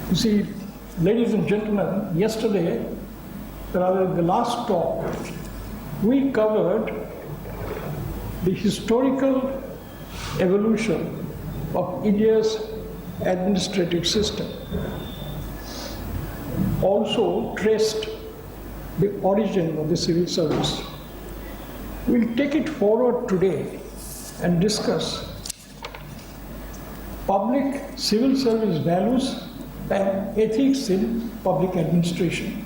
You see, ladies and gentlemen, yesterday, rather the last talk, we covered the historical evolution of India's administrative system. Also traced the origin of the civil service. We'll take it forward today and discuss public civil service values and ethics in public administration.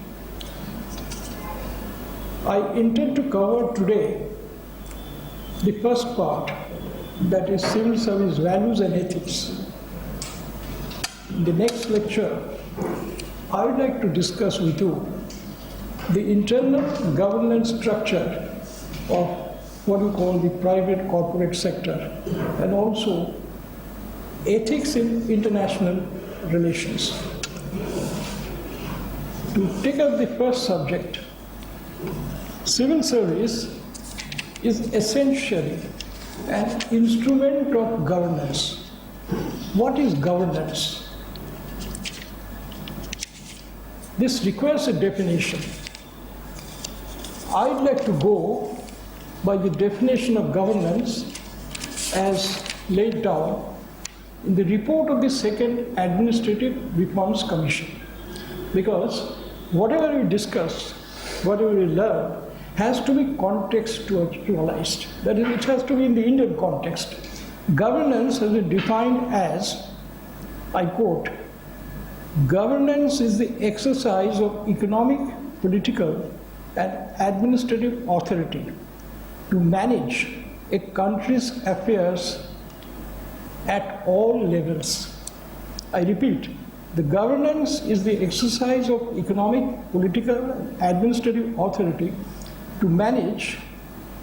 I intend to cover today the first part, that is civil service values and ethics. In the next lecture, I would like to discuss with you the internal governance structure of what we call the private corporate sector, and also ethics in international relations. To take up the first subject, civil service is essentially an instrument of governance. What is governance? This requires a definition. I'd like to go by the definition of governance as laid down in the report of the Second Administrative Reforms Commission. Because whatever we discuss, whatever we learn, has to be contextualized. That is, it has to be in the Indian context. Governance has been defined as, I quote, governance is the exercise of economic, political, and administrative authority to manage a country's affairs at all levels. I repeat, the governance is the exercise of economic, political, and administrative authority to manage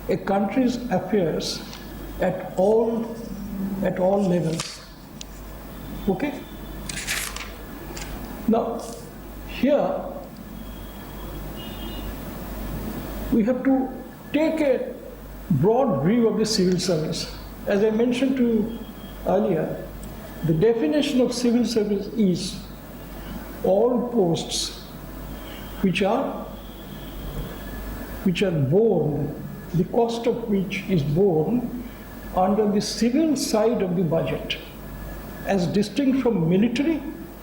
a country's affairs at all levels. Okay? Now, here we have to take a broad view of the civil service. As I mentioned to you earlier, the definition of civil service is all posts which are borne, the cost of which is borne under the civil side of the budget, as distinct from military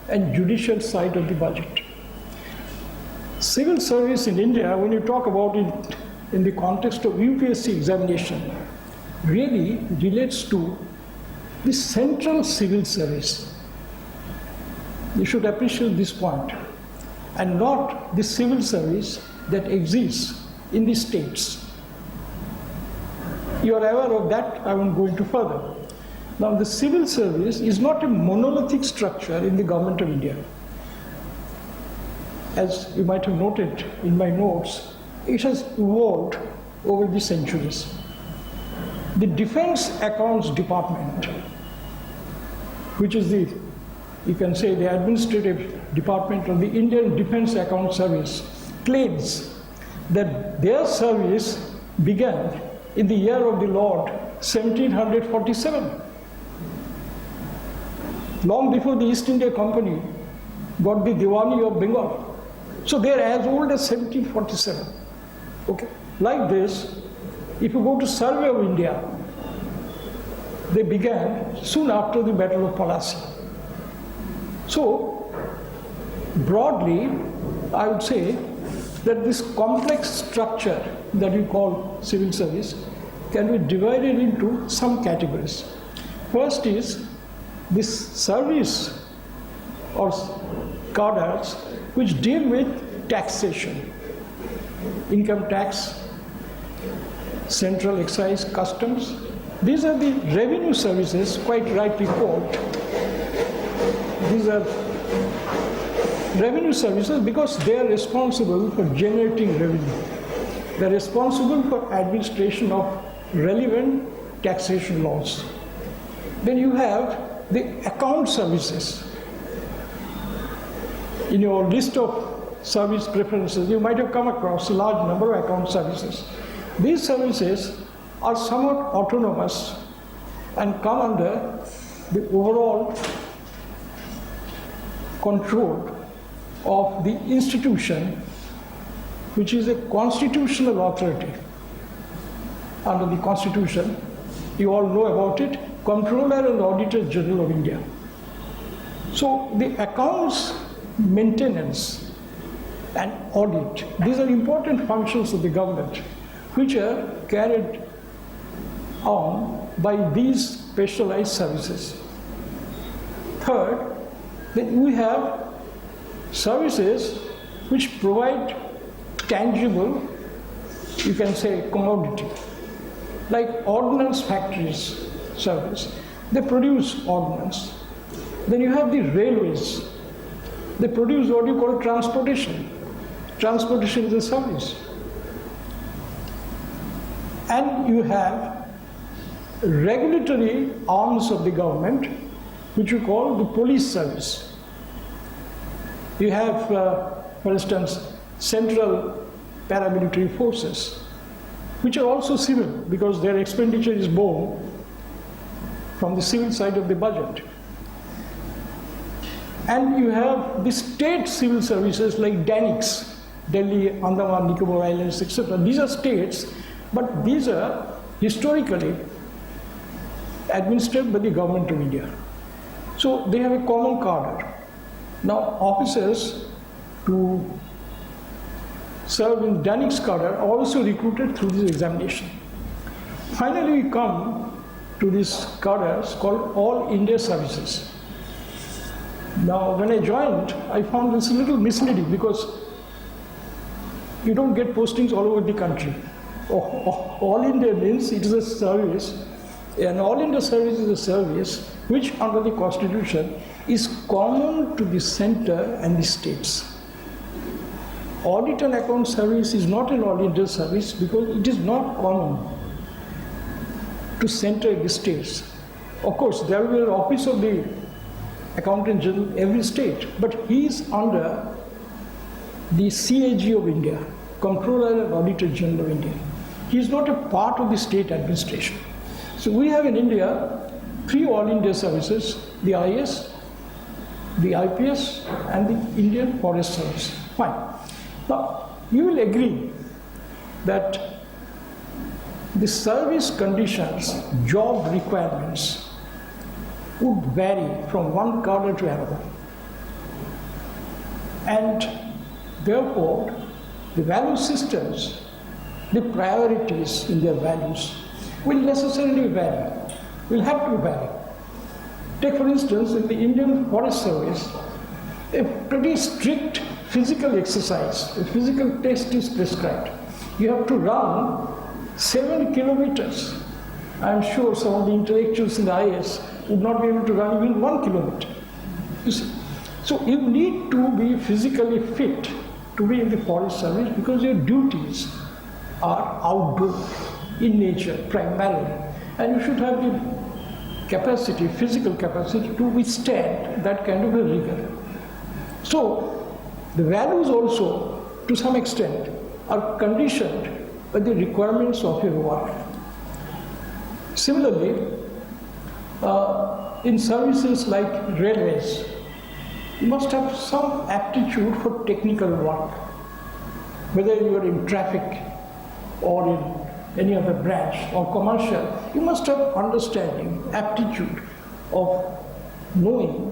and judicial side of the budget. Civil service in India, when you talk about it in the context of UPSC examination, really relates to the central civil service. You should appreciate this point, and not the civil service that exists in the states. You are aware of that, I won't go into further. Now, the civil service is not a monolithic structure in the government of India. As you might have noted in my notes, it has evolved over the centuries. The Defense Accounts Department, which is the, you can say, the administrative department of the Indian Defense Account Service, claims that their service began in the year of the Lord 1747, long before the East India Company got the Diwani of Bengal. So they are as old as 1747. Okay. Like this, if you go to Survey of India, they began soon after the Battle of Plassey. So, broadly, I would say that this complex structure that we call civil service can be divided into some categories. First is this service or cadres which deal with taxation, income tax, central excise, customs. These are the revenue services, quite rightly called. These are revenue services because they are responsible for generating revenue. They are responsible for administration of relevant taxation laws. Then you have the account services. In your list of service preferences, you might have come across a large number of account services. These services are somewhat autonomous and come under the overall control of the institution which is a constitutional authority under the Constitution. You all know about it, Comptroller and Auditor General of India. So the accounts maintenance and audit, these are important functions of the government which are carried on by these specialized services. Third, then we have services which provide tangible, you can say, commodity, like ordnance factories service. They produce ordnance. Then you have the railways. They produce what you call transportation. Transportation is a service. And you have regulatory arms of the government, which you call the police service. You have, for instance, central paramilitary forces, which are also civil because their expenditure is borne from the civil side of the budget. And you have the state civil services like DANICS, Delhi, Andaman, Nicobar Islands, etc. These are states, but these are historically administered by the government of India. So they have a common cadre. Now officers to serve in DANICS cadre are also recruited through this examination. Finally, we come to these cadres called All India Services. Now, when I joined, I found this a little misleading because you don't get postings all over the country. All India means it is a service, and All India Service is a service which, under the Constitution, is common to the center and the states. Audit and account service is not an All India service because it is not common to center and the states. Of course, there will be an office of the Accountant General every state, but he is under the CAG of India, Comptroller and Auditor General of India. He is not a part of the state administration. So we have in India 3 All India services, the IS, the IPS and the Indian Forest Service. Fine. Now, you will agree that the service conditions, job requirements would vary from one cadre to another. And therefore, the value systems, the priorities in their values will necessarily vary, will have to vary. Take for instance, in the Indian Forest Service, a pretty strict physical exercise, a physical test is prescribed. You have to run 7 kilometers. I'm sure some of the intellectuals in the IS would not be able to run even 1 kilometer. You see? So you need to be physically fit to be in the forest service because your duties are outdoor in nature primarily, and you should have the capacity, physical capacity to withstand that kind of a rigor. So the values also, to some extent, are conditioned by the requirements of your work. Similarly, in services like railways, you must have some aptitude for technical work, whether you are in traffic or in any other branch or commercial. You must have understanding, aptitude of knowing,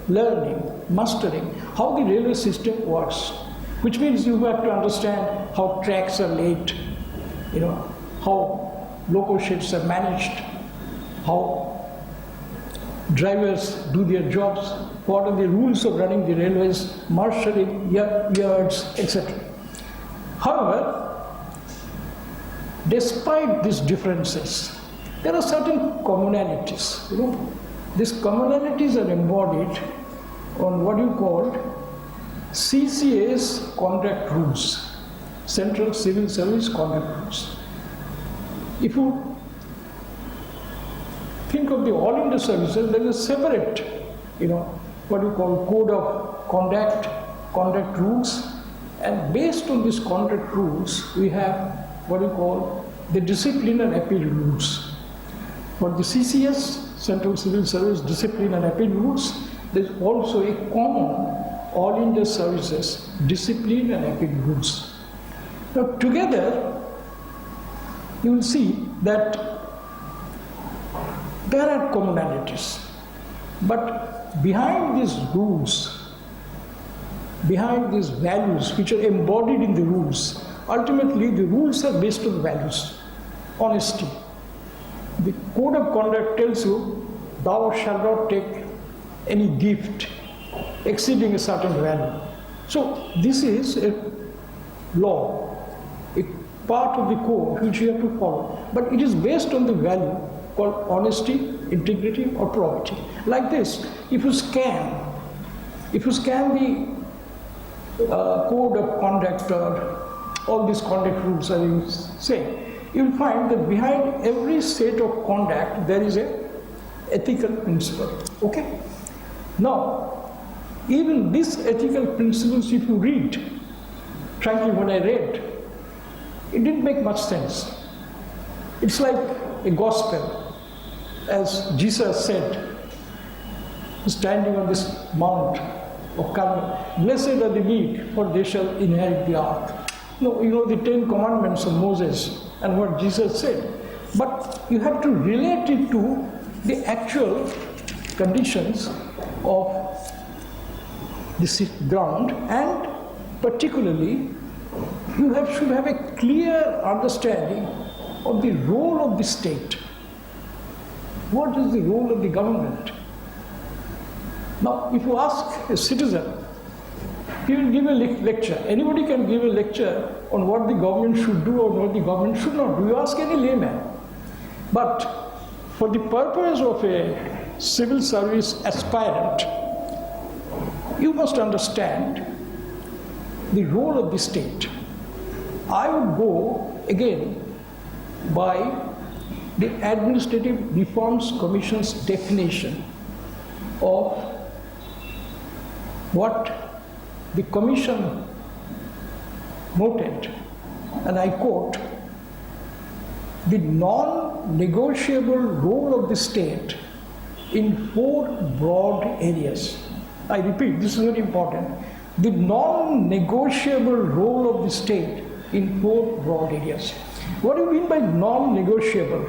learning, mastering how the railway system works, which means you have to understand how tracks are laid, how loco sheds are managed, how drivers do their jobs, what are the rules of running the railways, marshalling, yards, etc. However, despite these differences, there are certain commonalities. These commonalities are embodied on what you call CCA's conduct rules, Central Civil Service Conduct Rules. If you think of the All India services, there is a separate, what you call code of conduct rules, and based on these conduct rules, we have what you call the discipline and appeal rules. For the CCS, Central Civil Service Discipline and Appeal Rules, there's also a common all India services, discipline and ethic rules. Now together, you will see that there are commonalities, but behind these rules, behind these values which are embodied in the rules, ultimately the rules are based on values, honesty. The code of conduct tells you, thou shalt not take any gift exceeding a certain value. So this is a law, a part of the code which you have to follow, but it is based on the value called honesty, integrity or probity. Like this, if you scan the code of conduct or all these conduct rules as you say, you will find that behind every set of conduct there is a ethical principle. Okay? Now, even these ethical principles, if you read, frankly when I read, it didn't make much sense. It's like a gospel, as Jesus said, standing on this mount of Carmel, blessed are the meek, for they shall inherit the earth. No, you know the 10 commandments of Moses and what Jesus said, but you have to relate it to the actual conditions of the ground, and particularly you should have a clear understanding of the role of the state. What is the role of the government? Now, if you ask a citizen, he will give a lecture. Anybody can give a lecture on what the government should do or what the government should not do. You ask any layman. But for the purpose of a civil service aspirant, you must understand the role of the state. I would go again by the Administrative Reforms Commission's definition of what the Commission noted, and I quote, the non-negotiable role of the state in 4 broad areas. I repeat, this is very important. The non-negotiable role of the state in 4 broad areas. What do you mean by non-negotiable?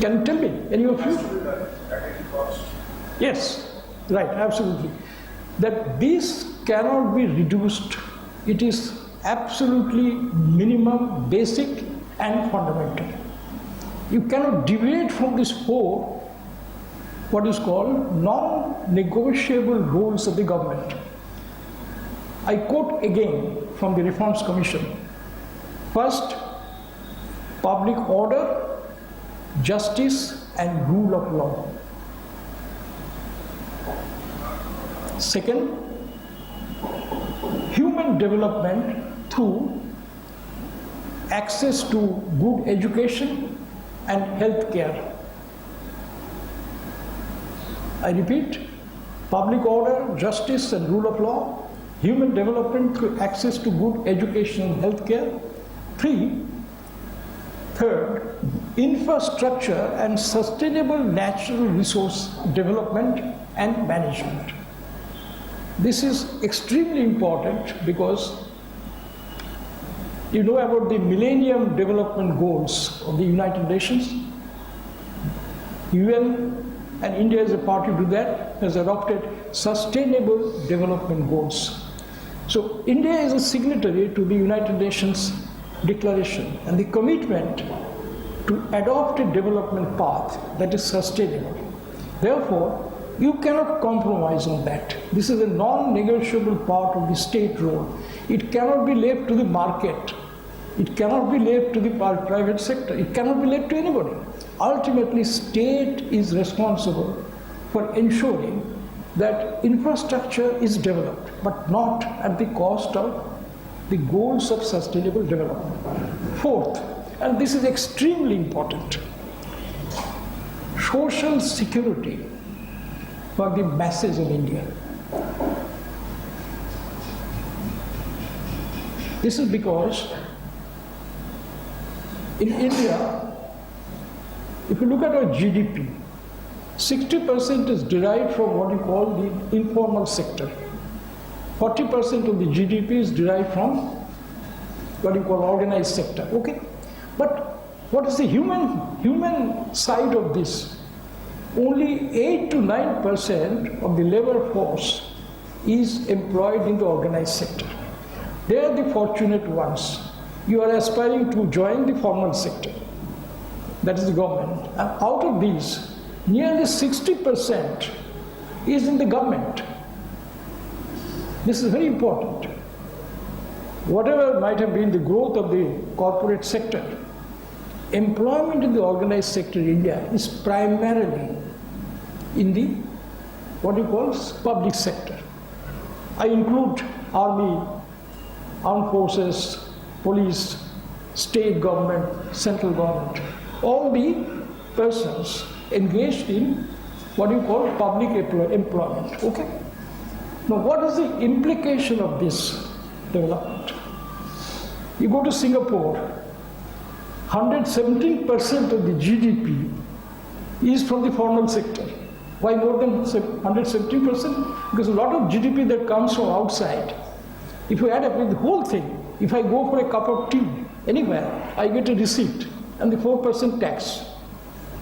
Can you tell me, any of you? Yes, right, absolutely. That this cannot be reduced. It is absolutely minimum, basic and fundamental. You cannot deviate from these 4, what is called non-negotiable roles of the government. I quote again from the Reforms Commission. First, public order, justice and rule of law. Second, human development through access to good education and health care. I repeat, public order, justice and rule of law, human development through access to good education and health care. Third, infrastructure and sustainable natural resource development and management. This is extremely important because you know about the Millennium Development Goals of the United Nations. UN, and India is a party to that, has adopted Sustainable Development Goals. So India is a signatory to the United Nations Declaration and the commitment to adopt a development path that is sustainable. Therefore, you cannot compromise on that. This is a non-negotiable part of the state role. It cannot be left to the market. It cannot be left to the private sector. It cannot be left to anybody. Ultimately, state is responsible for ensuring that infrastructure is developed, but not at the cost of the goals of sustainable development. Fourth, and this is extremely important, social security for the masses of India. This is because in India, if you look at our GDP, 60% is derived from what you call the informal sector. 40% of the GDP is derived from what you call organized sector. Okay, but what is the human side of this? Only 8 to 9% of the labor force is employed in the organized sector. They are the fortunate ones. You are aspiring to join the formal sector. That is the government. And out of these, nearly 60% is in the government. This is very important. Whatever might have been the growth of the corporate sector, employment in the organized sector in India is primarily in the what you call public sector. I include army, armed forces, police, state government, central government, all the persons engaged in what you call public employment. Okay. Now, what is the implication of this development? You go to Singapore, 117% of the GDP is from the formal sector. Why more than 117%? Because a lot of GDP that comes from outside, if you add up with the whole thing, if I go for a cup of tea anywhere, I get a receipt and the 4% tax.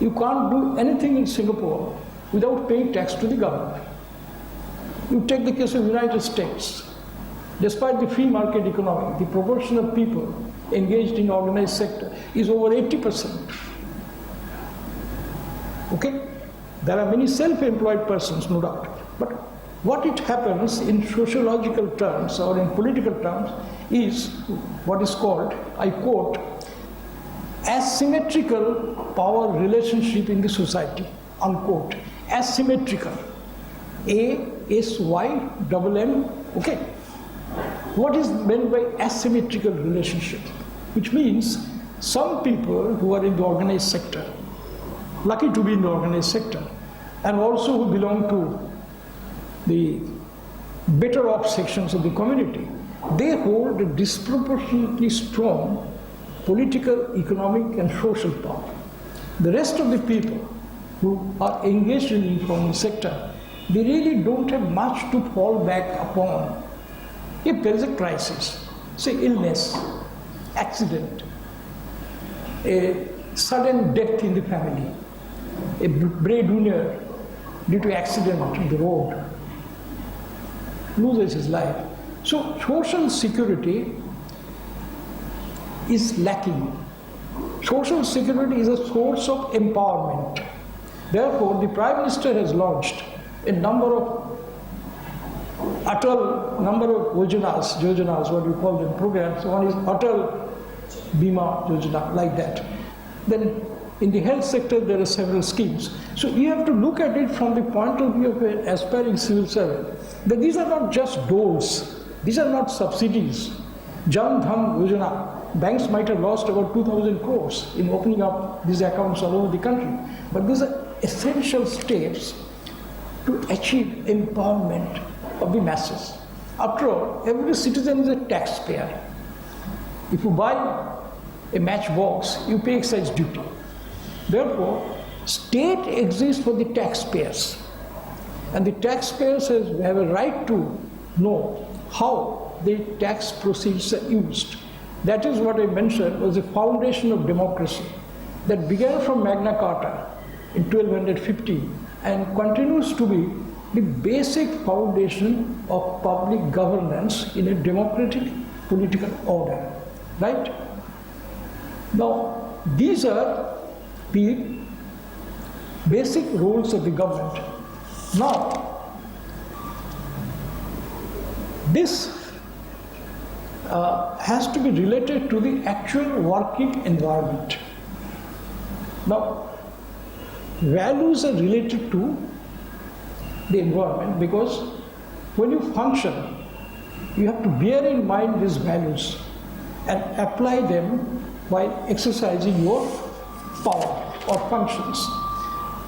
You can't do anything in Singapore without paying tax to the government. You take the case of the United States. Despite the free market economy, the proportion of people engaged in organized sector is over 80%. Okay? There are many self-employed persons, no doubt. But what it happens in sociological terms or in political terms is what is called, I quote, asymmetrical power relationship in the society, unquote. Asymmetrical. A-S-Y-M-M, okay. What is meant by asymmetrical relationship? Which means some people who are in the organized sector, lucky to be in the organized sector, and also who belong to the better off sections of the community, they hold a disproportionately strong political, economic, and social power. The rest of the people who are engaged in the informal sector, they really don't have much to fall back upon if there is a crisis, say illness, accident, a sudden death in the family, a breadwinner due to accident on the road loses his life. So social security is lacking. Social security is a source of empowerment. Therefore, the Prime Minister has launched a number of yojanas, what you call them, programs. One is Atal Bima Yojana, like that. Then in the health sector, there are several schemes. So you have to look at it from the point of view of an aspiring civil servant, that these are not just doles, these are not subsidies. Jan Dhan Yojana, banks might have lost about 2,000 crores in opening up these accounts all over the country. But these are essential steps to achieve empowerment of the masses. After all, every citizen is a taxpayer. If you buy a matchbox, you pay excise duty. Therefore, state exists for the taxpayers. And the taxpayers have a right to know how the tax proceeds are used. That is what I mentioned was the foundation of democracy that began from Magna Carta in 1250 and continues to be the basic foundation of public governance in a democratic political order, right? Now, these are the basic roles of the government. Now, this has to be related to the actual working environment. Now, values are related to the environment because when you function, you have to bear in mind these values and apply them while exercising your power or functions.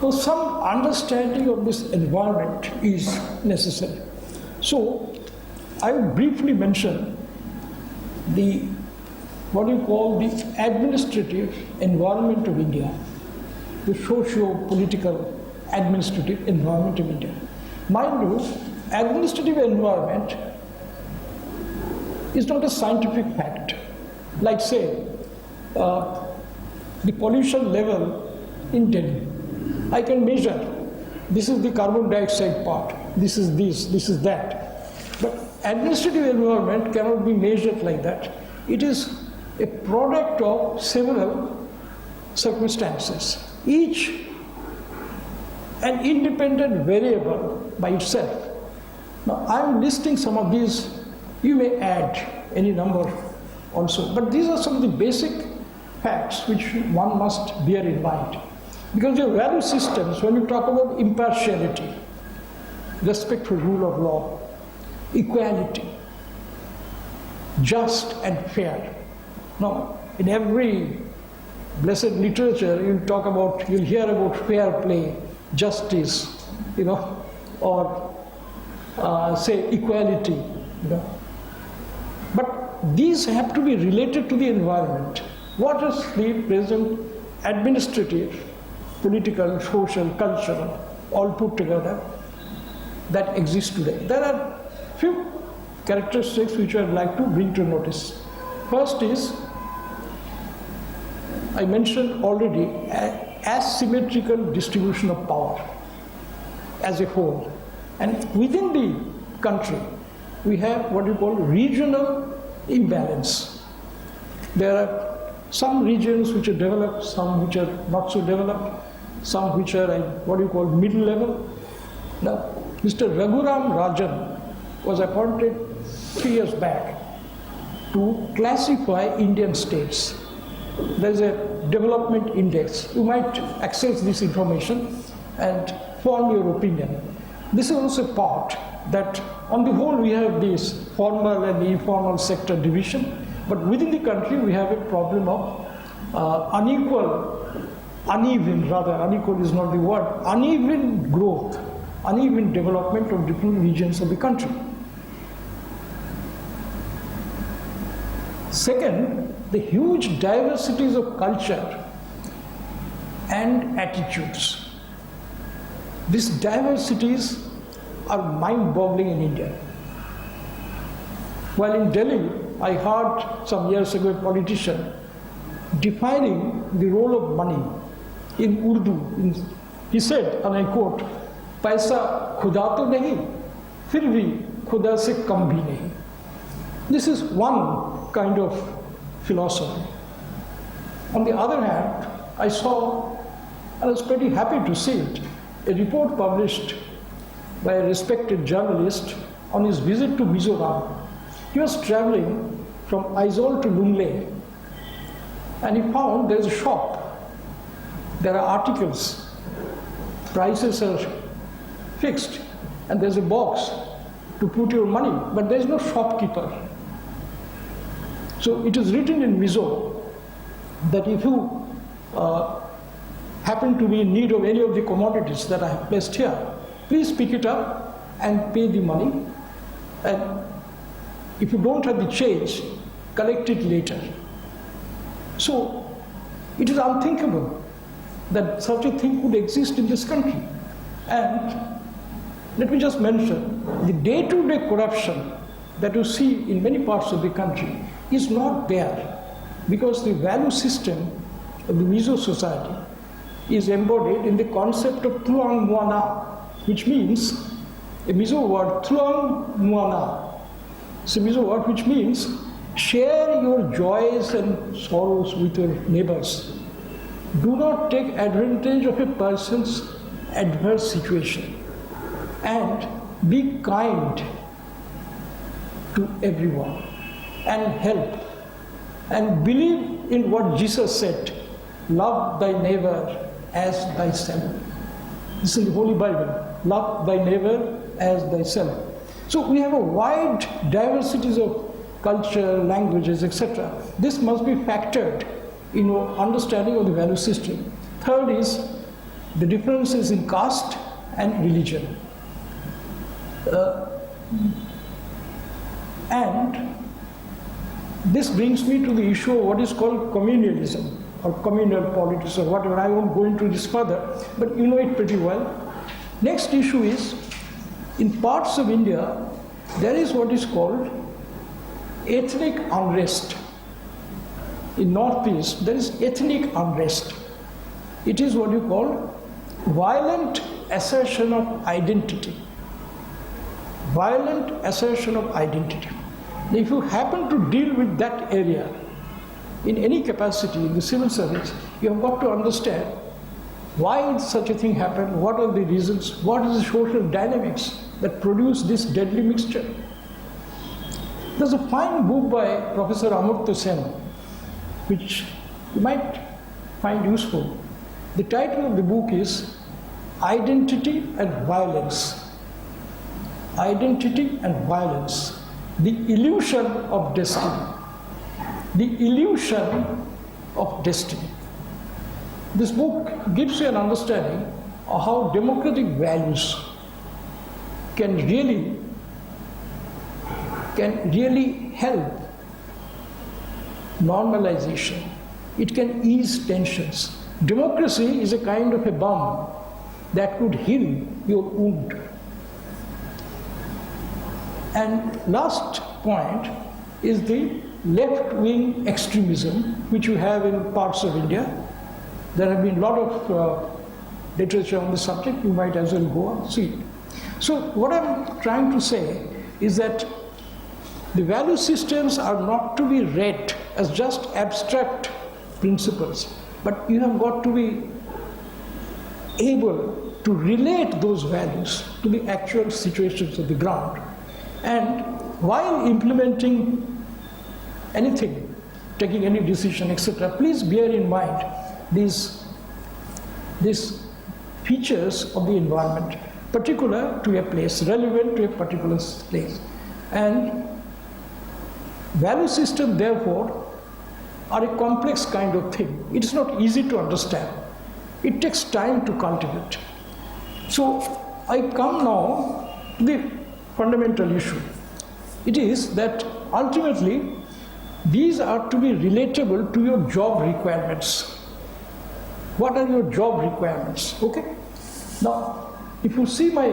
So some understanding of this environment is necessary. So I will briefly mention what you call the administrative environment of India, the socio-political administrative environment in India. Mind you, administrative environment is not a scientific fact. Like say, the pollution level in Delhi. I can measure, this is the carbon dioxide part, this is this, this is that. But administrative environment cannot be measured like that. It is a product of several circumstances, each an independent variable by itself. Now I am listing some of these, you may add any number also, but these are some of the basic facts which one must bear in mind. Because your value systems, when you talk about impartiality, respect for rule of law, equality, just and fair. Now, in every blessed literature, you'll hear about fair play, justice, or say equality, But these have to be related to the environment. What is the present administrative, political, social, cultural, all put together that exists today? There are few characteristics which I'd like to bring to notice. First is, I mentioned already, asymmetrical distribution of power as a whole. And within the country, we have what you call regional imbalance. There are some regions which are developed, some which are not so developed, some which are at what you call middle level. Now, Mr. Raghuram Rajan was appointed 3 years back to classify Indian states. There's a development index. You might access this information and form your opinion. This is also a part that on the whole we have this formal and informal sector division, but within the country we have a problem of uneven is not the word, uneven growth, uneven development of different regions of the country. Second, the huge diversities of culture and attitudes. These diversities are mind-boggling in India. While in Delhi, I heard some years ago a politician defining the role of money in Urdu. He said, and I quote, "Paisa khuda to nahi, fir bhi khuda se kam bhi nahi." This is one kind of philosophy. On the other hand, I saw, and I was pretty happy to see it, a report published by a respected journalist on his visit to Mizoram. He was traveling from Aizawl to Lunglei, and he found there's a shop. There are articles, prices are fixed, and there's a box to put your money, but there's no shopkeeper. So it is written in Mizo that if you happen to be in need of any of the commodities that I have placed here, please pick it up and pay the money. And if you don't have the change, collect it later. So it is unthinkable that such a thing could exist in this country. And let me just mention, the day-to-day corruption that you see in many parts of the country is not there because the value system of the Mizo society is embodied in the concept of Thuang Muana, which means a Mizo word, Thuang Muana. It's a Mizo word which means share your joys and sorrows with your neighbors. Do not take advantage of a person's adverse situation, and be kind to everyone and help, and believe in what Jesus said, love thy neighbor as thyself. This is the Holy Bible, love thy neighbor as thyself. So we have a wide diversities of culture, languages, etc. This must be factored in our understanding of the value system. Third is the differences in caste and religion. And this brings me to the issue of what is called communalism or communal politics or whatever. I won't go into this further, but you know it pretty well. Next issue is, in parts of India, there is what is called ethnic unrest. In Northeast, there is ethnic unrest. It is what you call violent assertion of identity. Violent assertion of identity. If you happen to deal with that area in any capacity in the civil service, you have got to understand why did such a thing happen, what are the reasons, what is the social dynamics that produce this deadly mixture. There's a fine book by Professor Amartya Sen, which you might find useful. The title of the book is Identity and Violence. Identity and Violence. The Illusion of Destiny. The Illusion of Destiny. This book gives you an understanding of how democratic values can really help normalization. It can ease tensions. Democracy is a kind of a balm that could heal your wound. And last point is the left-wing extremism which you have in parts of India. There have been a lot of literature on the subject. You might as well go and see it. So what I'm trying to say is that the value systems are not to be read as just abstract principles, but you have got to be able to relate those values to the actual situations of the ground. And while implementing anything, taking any decision, etc., please bear in mind these features of the environment, particular to a place, relevant to a particular place. And value system, therefore, are a complex kind of thing. It is not easy to understand. It takes time to cultivate. So I come now to the fundamental issue. It is that ultimately these are to be relatable to your job requirements. What are your job requirements? Okay? Now, if you see my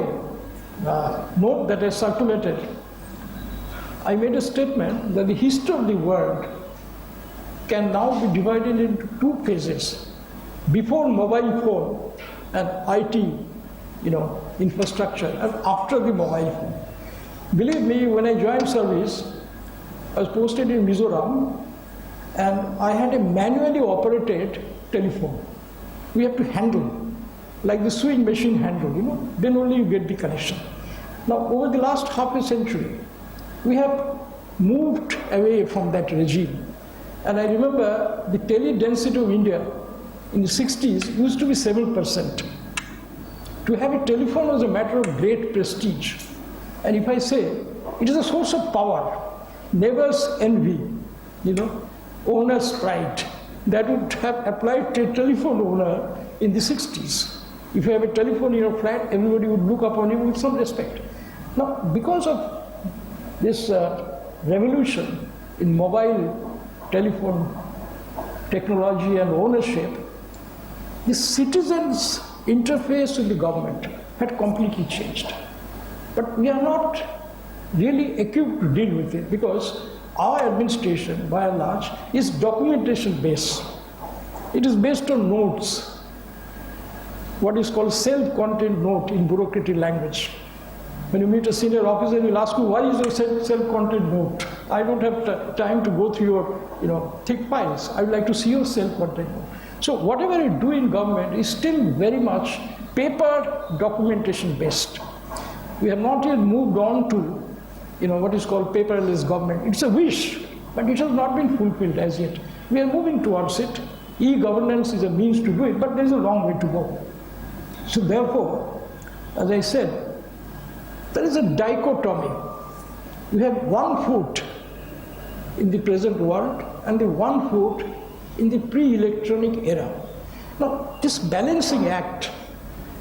note that I circulated, I made a statement that the history of the world can now be divided into two phases. Before mobile phone and IT, infrastructure, and after the mobile phone. Believe me, when I joined service, I was posted in Mizoram, and I had a manually operated telephone. We have to handle, like the sewing machine handle, then only you get the connection. Now, over the last half a century, we have moved away from that regime. And I remember the tele density of India in the 60s used to be 7%. To have a telephone was a matter of great prestige. And if I say, it is a source of power, neighbor's envy, owner's pride, that would have applied to a telephone owner in the 60s. If you have a telephone in your flat, everybody would look upon you with some respect. Now, because of this revolution in mobile telephone technology and ownership, the citizens' interface with the government had completely changed. But we are not really equipped to deal with it because our administration, by and large, is documentation based. It is based on notes, what is called self-contained note in bureaucratic language. When you meet a senior officer, he'll ask you, why is your self-contained note? I don't have time to go through your thick files. I would like to see your self-contained note. So whatever you do in government is still very much paper documentation based. We have not yet moved on to what is called paperless government. It's a wish, but it has not been fulfilled as yet. We are moving towards it. E-governance is a means to do it, but there is a long way to go. So therefore, as I said, there is a dichotomy. You have one foot in the present world and the one foot in the pre-electronic era. Now, this balancing act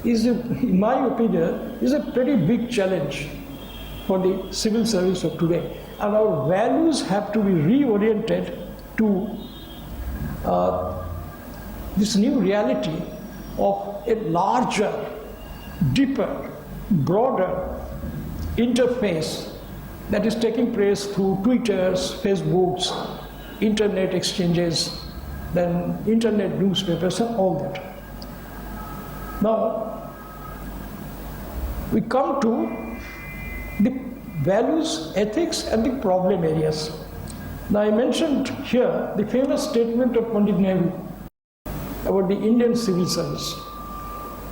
is, in my opinion, is a pretty big challenge for the civil service of today. And our values have to be reoriented to this new reality of a larger deeper, broader interface that is taking place through Twitters, Facebooks, internet exchanges, then internet newspapers and all that. Now, we come to the values, ethics and the problem areas. Now I mentioned here the famous statement of Pandit Nehru about the Indian civil service.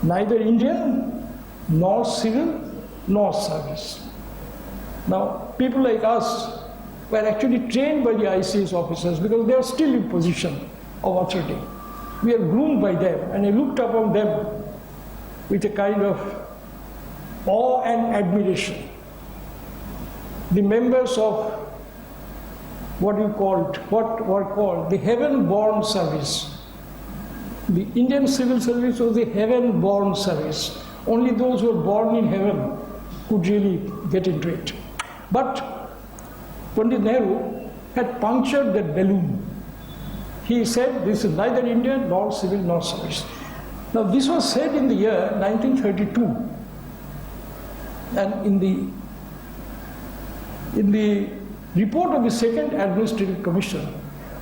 Neither Indian, nor civil, nor service. Now, people like us were actually trained by the ICS officers because they are still in position of authority. We are groomed by them, and I looked upon them with a kind of awe and admiration. The members of what were called the heaven-born service. The Indian civil service was the heaven-born service. Only those who were born in heaven could really get into it. But Pandit Nehru had punctured that balloon. He said, this is neither Indian, nor civil, nor service. Now this was said in the year 1932. And in the report of the Second Administrative Commission,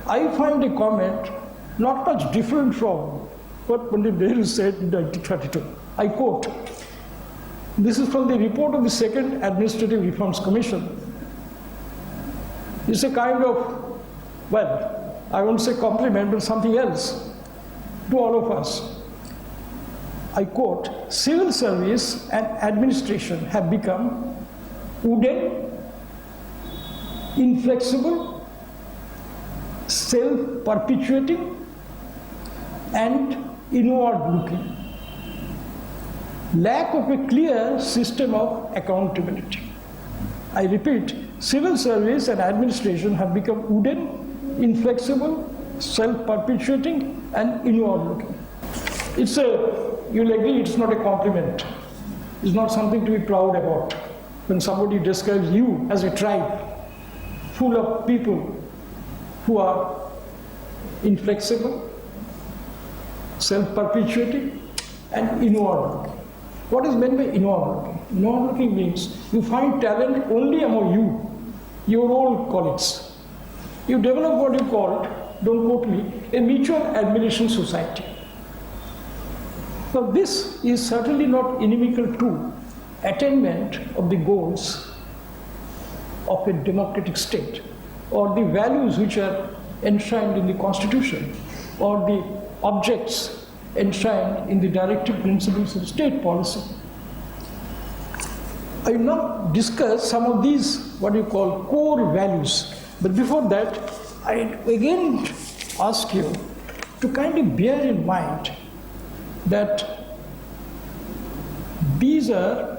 I find a comment not much different from what Pandit Nehru said in 1932. I quote, this is from the report of the Second Administrative Reforms Commission. It's a kind of, well, I won't say compliment, but something else to all of us. I quote, civil service and administration have become wooden, inflexible, self-perpetuating, and inward-looking. Lack of a clear system of accountability. I repeat, civil service and administration have become wooden, inflexible, self-perpetuating, and inward-looking. You'll agree it's not a compliment. It's not something to be proud about. When somebody describes you as a tribe full of people who are inflexible, self-perpetuating, and inward-looking. What is meant by inward-looking? Inward-looking means you find talent only among you, your own colleagues. You develop what you call, don't quote me, a mutual admiration society. Now this is certainly not inimical to attainment of the goals of a democratic state or the values which are enshrined in the Constitution or the objects enshrined in the directive principles of state policy. I will now discuss some of these, what you call, core values. But before that, I again ask you to kind of bear in mind that these are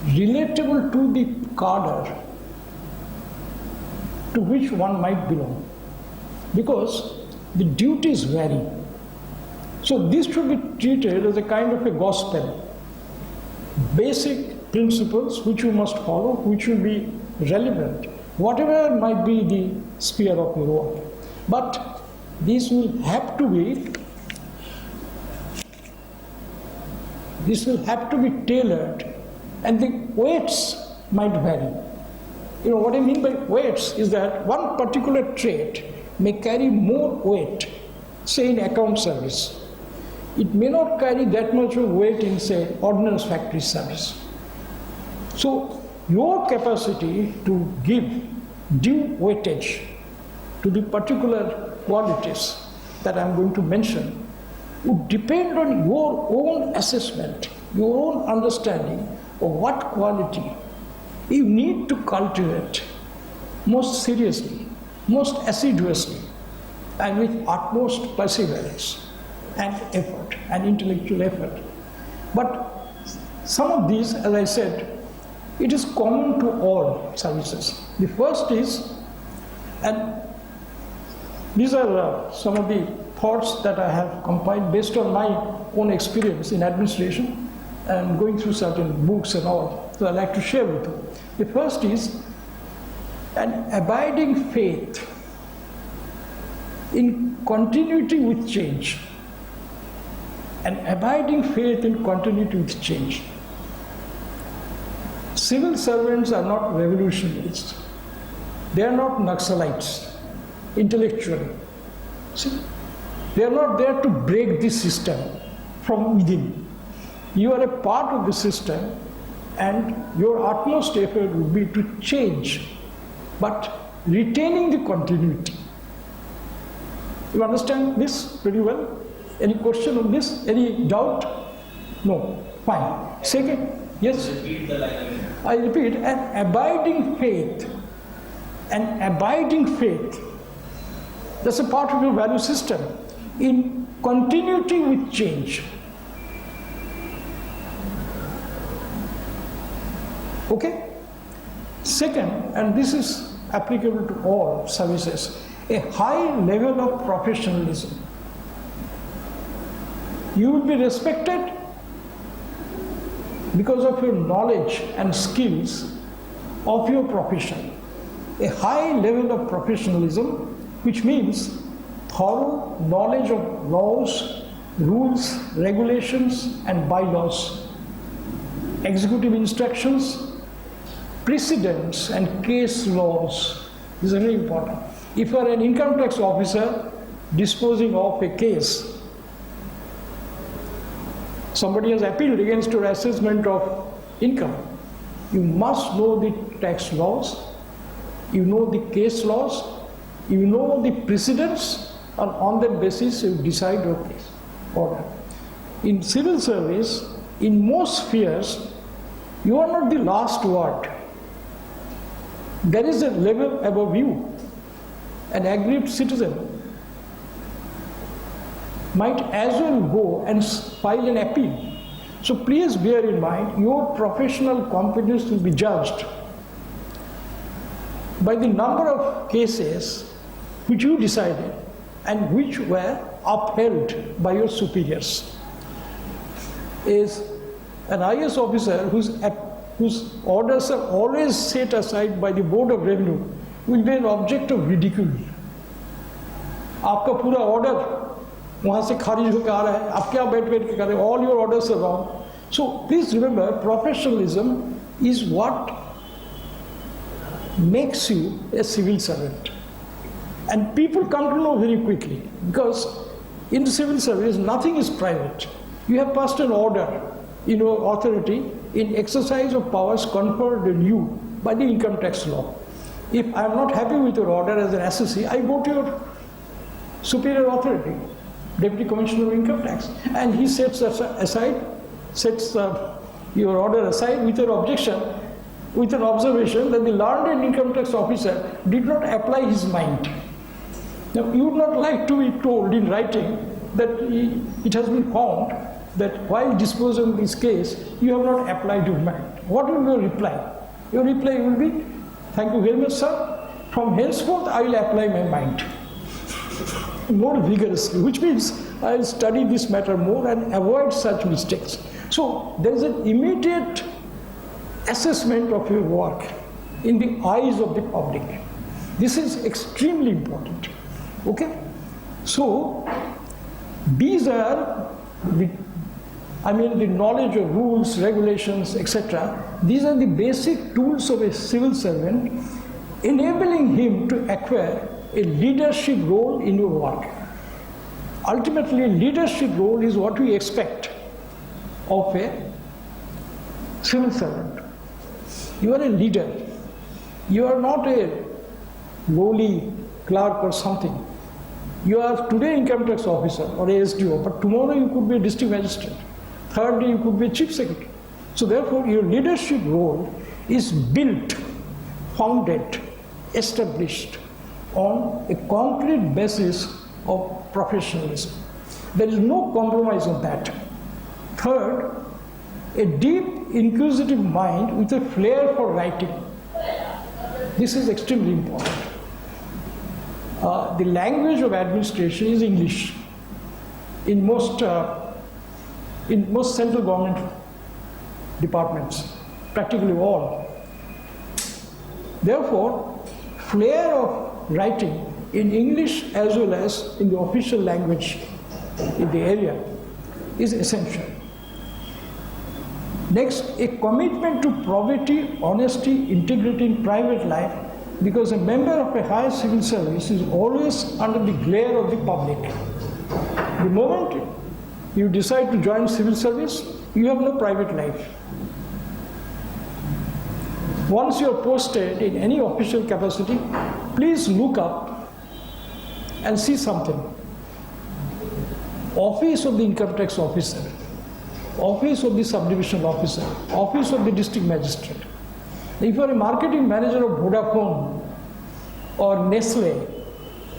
relatable to the cadre to which one might belong, because the duties vary. So this should be treated as a kind of a gospel, basic principles which you must follow, which will be relevant, whatever might be the sphere of your work. But these will have to be tailored, and the weights might vary. You know what I mean by weights is that one particular trait may carry more weight, say in account service. It may not carry that much of weight in, say, ordnance factory service. So your capacity to give due weightage to the particular qualities that I'm going to mention would depend on your own assessment, your own understanding of what quality you need to cultivate most seriously, most assiduously, and with utmost perseverance and effort and intellectual effort. But some of these, as I said, it is common to all services. The first is, and these are some of the thoughts that I have compiled based on my own experience in administration and going through certain books and all, so I'd like to share with you. The first is an abiding faith in continuity with change. an abiding faith in continuity with change. Civil servants are not revolutionaries. They are not Naxalites, intellectually. See, they are not there to break this system from within. You are a part of the system, and your utmost effort would be to change, but retaining the continuity. You understand this pretty well? Any question on this? Any doubt? No. Fine. Second, yes? Repeat the line. I repeat, an abiding faith. An abiding faith. That's a part of your value system. In continuity with change. Okay? Second, and this is applicable to all services, a high level of professionalism. You will be respected because of your knowledge and skills of your profession. A high level of professionalism, which means thorough knowledge of laws, rules, regulations, and bylaws, executive instructions, precedents, and case laws. This is very important. If you are an income tax officer disposing of a case, somebody has appealed against your assessment of income, you must know the tax laws, you know the case laws, you know the precedents, and on that basis you decide your case order. In civil service, in most spheres, you are not the last word. There is a level above you. An aggrieved citizen might as well go and file an appeal. So please bear in mind, your professional competence will be judged by the number of cases which you decided and which were upheld by your superiors. Is an IAS officer whose orders are always set aside by the Board of Revenue will be an object of ridicule. आपका पूरा order वहाँ से खारिज होकर आ रहा है, आप क्या बैठ के कर रहे हैं? All your orders are wrong. So please remember, professionalism is what makes you a civil servant. And people come to know very quickly, because in the civil service, nothing is private. You have passed an order in your authority in exercise of powers conferred on you by the income tax law. If I am not happy with your order as an assessee, I go to your superior authority, Deputy Commissioner of Income Tax, and he sets your order aside with your objection, with an observation that the learned income tax officer did not apply his mind. Now, you would not like to be told in writing that it has been found that while disposing of this case, you have not applied your mind. What will your reply? Your reply will be, thank you very much, sir. From henceforth, I will apply my mind more vigorously, which means I will study this matter more and avoid such mistakes. So there is an immediate assessment of your work in the eyes of the public. This is extremely important. Okay? So these are the knowledge of rules, regulations, etc. These are the basic tools of a civil servant, enabling him to acquire a leadership role in your work. Ultimately, a leadership role is what we expect of a civil servant. You are a leader. You are not a lowly clerk or something. You are today income tax officer or a SDO, but tomorrow you could be a district magistrate. Third day you could be a chief secretary. So therefore your leadership role is built, founded, established on a concrete basis of professionalism. There is no compromise on that. Third, a deep inquisitive mind with a flair for writing. This is extremely important. The language of administration is English in most central government departments, practically all. Therefore, flair of writing in English as well as in the official language in the area is essential. Next, a commitment to probity, honesty, integrity in private life, because a member of a higher civil service is always under the glare of the public. The moment you decide to join civil service, you have no private life. Once you are posted in any official capacity, please look up and see something. Office of the income tax officer, office of the subdivision officer, office of the district magistrate. If you are a marketing manager of Vodafone or Nestle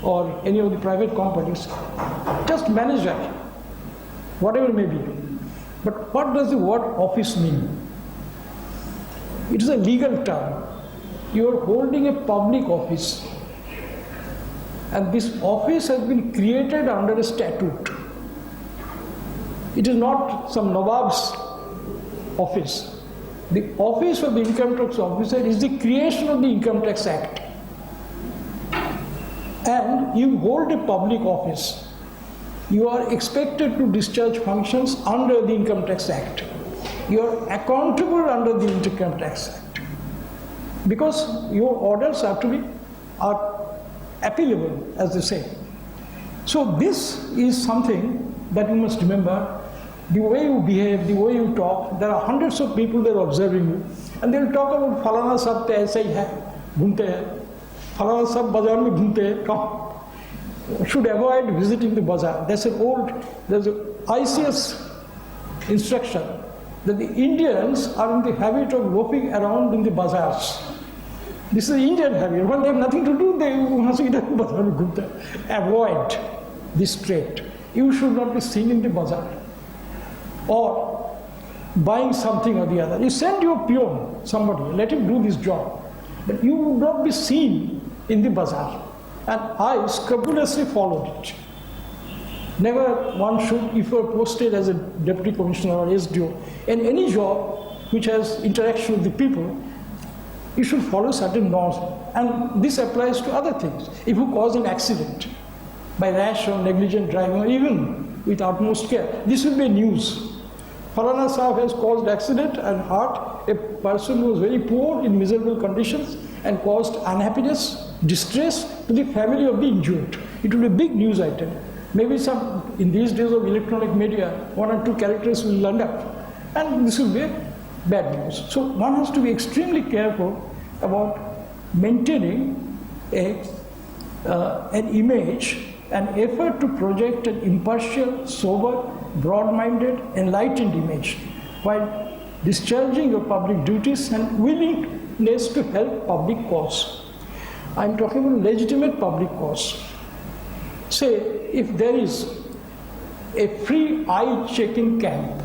or any of the private companies, just manager, whatever it may be. But what does the word office mean? It is a legal term. You are holding a public office, and this office has been created under a statute. It is not some Nawab's office. The office of the income tax officer is the creation of the Income Tax Act. And you hold a public office. You are expected to discharge functions under the Income Tax Act. You are accountable under the Income Tax Act. Because your orders are appealable, as they say. So this is something that you must remember. The way you behave, the way you talk, there are hundreds of people that are observing you, and they will talk about falana sab to aisa hi hai, ghumte hai, falana sab bazaar mein ghumte hai, come. Should avoid visiting the bazaar. There's an ICS instruction that the Indians are in the habit of loafing around in the bazaars. This is the Indian habit. When they have nothing to do, they avoid this trait. You should not be seen in the bazaar or buying something or the other. You send your peon, somebody, let him do this job. But you would not be seen in the bazaar. And I scrupulously followed it. Never one should, if you are posted as a deputy commissioner or SDO, in any job which has interaction with the people, you should follow certain norms. And this applies to other things. If you cause an accident by rash or negligent driving, or even with utmost care, this will be news. Falana Sahib has caused accident and hurt a person who was very poor in miserable conditions and caused unhappiness, distress to the family of the injured. It will be a big news item. Maybe in these days of electronic media, one or two characters will land up, and this will be bad news. So one has to be extremely careful about maintaining an image, an effort to project an impartial, sober, broad-minded, enlightened image, while discharging your public duties and willingness to help public cause. I'm talking about legitimate public cause. Say, if there is a free eye-checking camp,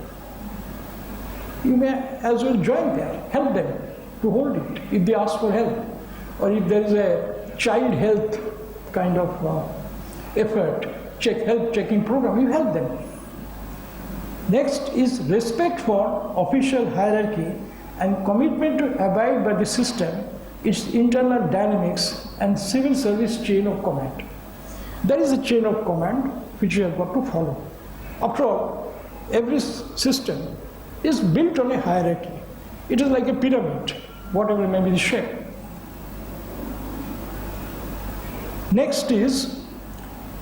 you may as well join there, help them to hold it if they ask for help. Or if there is a child health kind of effort, health checking program, you help them. Next is respect for official hierarchy and commitment to abide by the system, its internal dynamics and civil service chain of command. There is a chain of command which you have got to follow. After all, every system is built on a hierarchy. It is like a pyramid, whatever may be the shape. Next is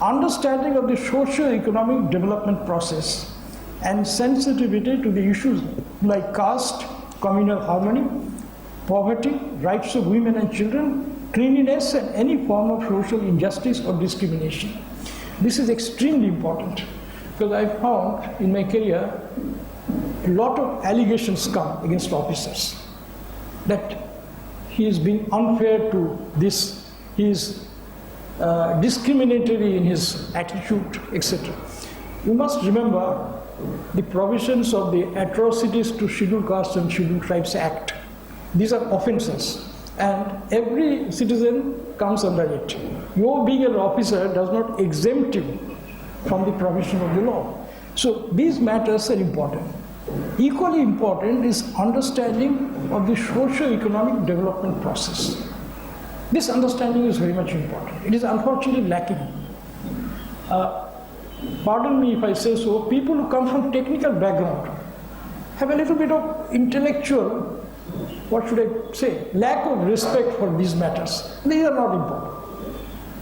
understanding of the socio-economic development process and sensitivity to the issues like caste, communal harmony, poverty, rights of women and children, cleanliness, and any form of social injustice or discrimination. This is extremely important because I found in my career a lot of allegations come against officers that he is being unfair to this, he is discriminatory in his attitude, etc. You must remember the provisions of the Atrocities to Scheduled Castes and Scheduled Tribes Act. These are offences, and every citizen comes under it. Your being an officer does not exempt you from the provision of the law. So these matters are important. Equally important is understanding of the socio-economic development process. This understanding is very much important. It is unfortunately lacking. pardon me if I say so, people who come from technical background have a little bit of intellectual, what should I say, lack of respect for these matters. These are not important.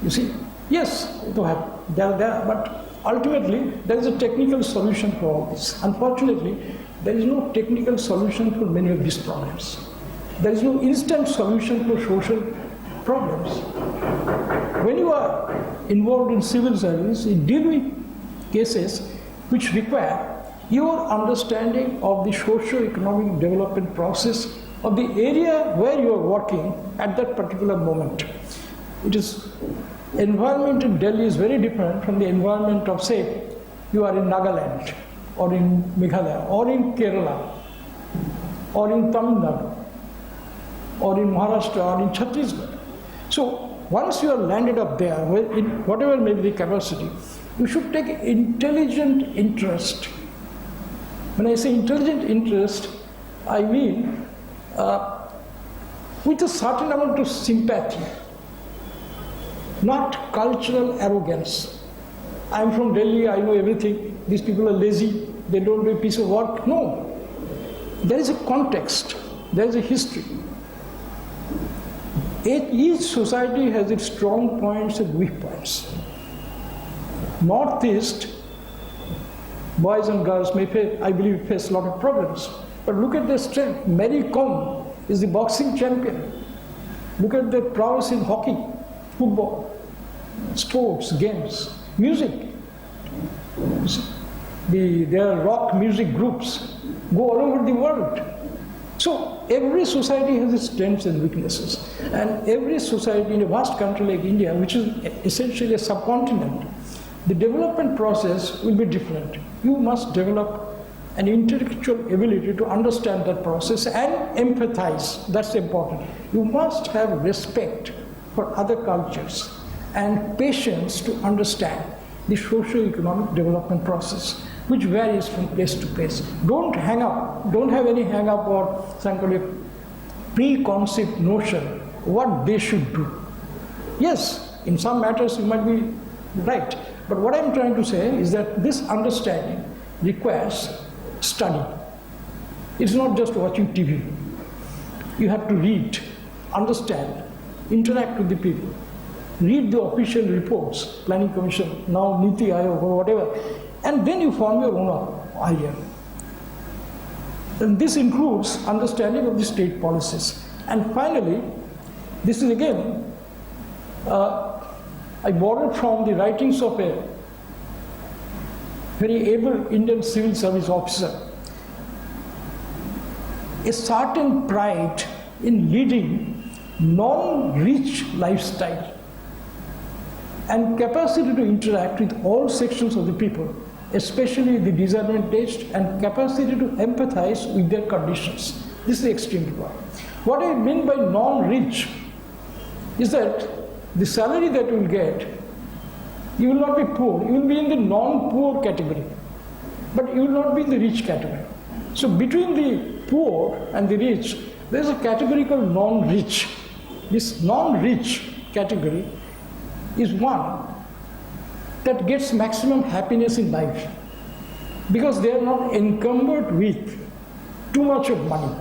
You see, yes, they are there, but ultimately there is a technical solution for all this. Unfortunately, there is no technical solution for many of these problems. There is no instant solution for social problems. When you are involved in civil service, you deal with cases which require your understanding of the socio-economic development process of the area where you are working at that particular moment. It is, environment in Delhi is very different from the environment of, say, you are in Nagaland, or in Meghalaya, or in Kerala, or in Tamil Nadu, or in Maharashtra, or in Chhattisgarh. So once you are landed up there, in whatever may be the capacity, you should take intelligent interest. When I say intelligent interest, I mean with a certain amount of sympathy, not cultural arrogance. I'm from Delhi, I know everything, these people are lazy, they don't do a piece of work. No, there is a context, there is a history. Each society has its strong points and weak points. Northeast, boys and girls may face, I believe, face a lot of problems. But look at their strength. Mary Kom is the boxing champion. Look at their prowess in hockey, football, sports, games, music. Their rock music groups go all over the world. So every society has its strengths and weaknesses. And every society in a vast country like India, which is essentially a subcontinent, the development process will be different. You must develop an intellectual ability to understand that process and empathize. That's important. You must have respect for other cultures and patience to understand the socio-economic development process, which varies from place to place. Don't hang up, don't have any hang up or some kind of preconceived notion what they should do. Yes, in some matters you might be right, but what I'm trying to say is that this understanding requires study. It's not just watching TV. You have to read, understand, interact with the people, read the official reports, Planning Commission, now Niti Aayog or whatever, and then you form your own idea. And this includes understanding of the state policies. And finally, this is again, I borrowed from the writings of a very able Indian civil service officer, a certain pride in leading non-rich lifestyle and capacity to interact with all sections of the people, especially the disadvantaged, and capacity to empathize with their conditions. This is extremely important. What I mean by non-rich is that the salary that you will get, you will not be poor, you will be in the non-poor category, but you will not be in the rich category. So between the poor and the rich, there is a category called non-rich. This non-rich category is one that gets maximum happiness in life because they are not encumbered with too much of money.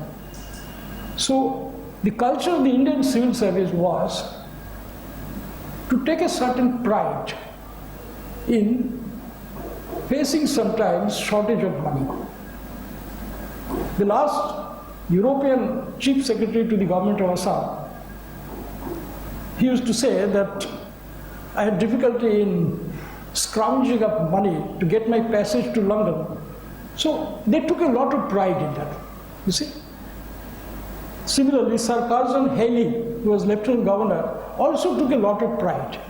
So the culture of the Indian civil service was to take a certain pride in facing sometimes shortage of money. The last European Chief Secretary to the government of Assam, he used to say that I had difficulty in scrounging up money to get my passage to London. So they took a lot of pride in that, you see. Similarly, Sir Curzon Haley, who was Lieutenant Governor, also took a lot of pride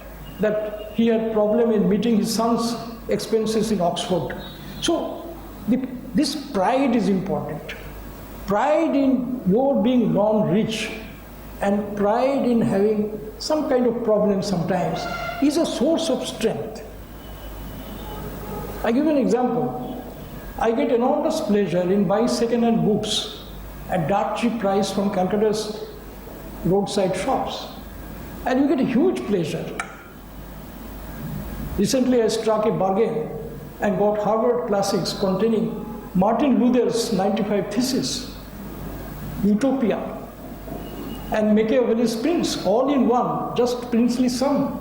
that he had problem in meeting his son's expenses in Oxford. So this pride is important. Pride in your being non-rich and pride in having some kind of problem sometimes is a source of strength. I give an example. I get enormous pleasure in buying second-hand books at dirt cheap price from Calcutta's roadside shops. And you get a huge pleasure. Recently I struck a bargain and got Harvard classics containing Martin Luther's 95 Theses, Utopia, and Machiavelli's Prince, all in one, just princely sum.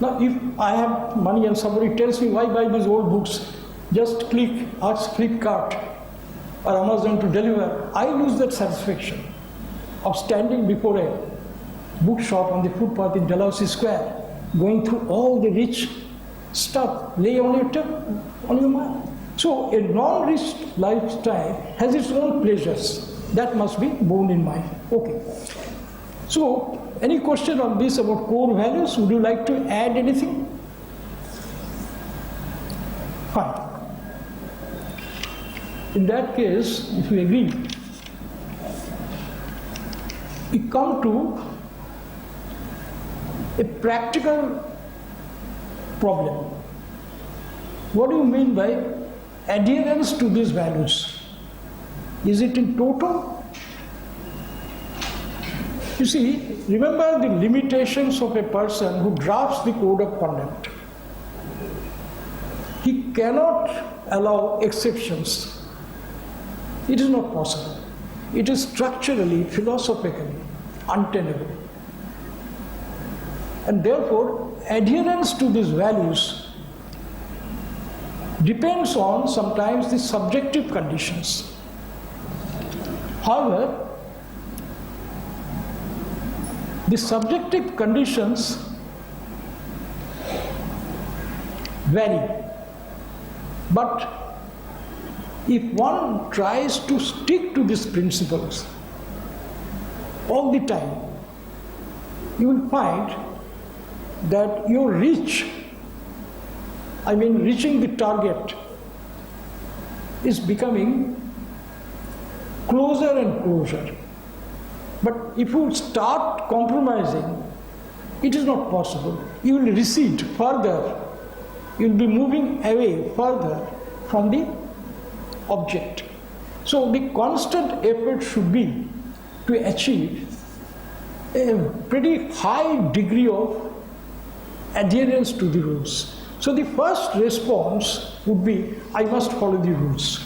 Now, if I have money and somebody tells me why buy these old books, just click, ask Flipkart or Amazon to deliver, I lose that satisfaction of standing before a bookshop on the footpath in Dalhousie Square, going through all the rich stuff lay on your mind. So a non-rich lifestyle has its own pleasures. That must be borne in mind. Okay. So, any question on this about core values? Would you like to add anything? Fine. In that case, if you agree, we come to a practical problem. What do you mean by adherence to these values? Is it in total? You see, remember the limitations of a person who drafts the code of conduct. He cannot allow exceptions. It is not possible. It is structurally, philosophically untenable. And therefore, adherence to these values depends on sometimes the subjective conditions. However, the subjective conditions vary, but if one tries to stick to these principles all the time, you will find that you reaching the target is becoming closer and closer. But if you start compromising, it is not possible. You will recede further. You will be moving away further from the object. So the constant effort should be to achieve a pretty high degree of adherence to the rules. So the first response would be, I must follow the rules.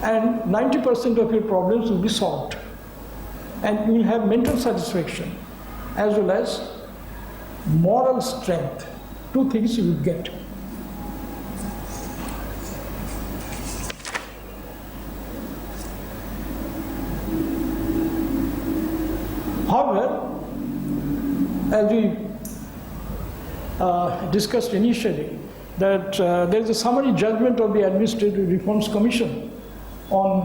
And 90% of your problems will be solved. And you will have mental satisfaction as well as moral strength. Two things you will get. However, as we discussed initially, that there is a summary judgment of the Administrative Reforms Commission on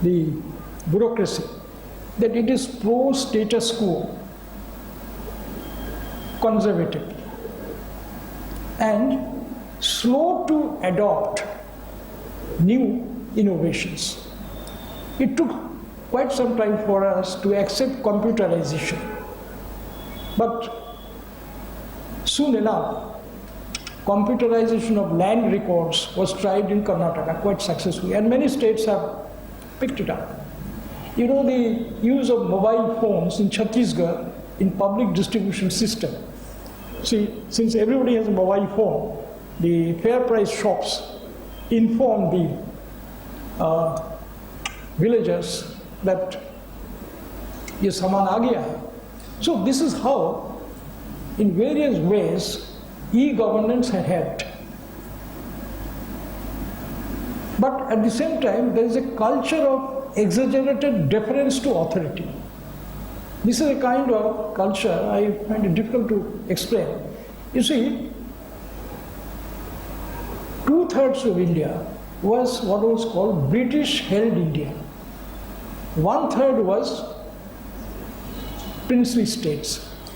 the bureaucracy, that it is pro-status quo, conservative, and slow to adopt new innovations. It took quite some time for us to accept computerization, but soon enough, computerization of land records was tried in Karnataka quite successfully, and many states have picked it up. You know, the use of mobile phones in Chhattisgarh in public distribution system. See, since everybody has a mobile phone, the fair price shops inform the villagers that ye saman aa gaya hai. So this is how, in various ways, e-governance had helped. But at the same time, there is a culture of exaggerated deference to authority. This is a kind of culture I find it difficult to explain. You see, 2/3 of India was what was called British-held India. 1/3 was princely states.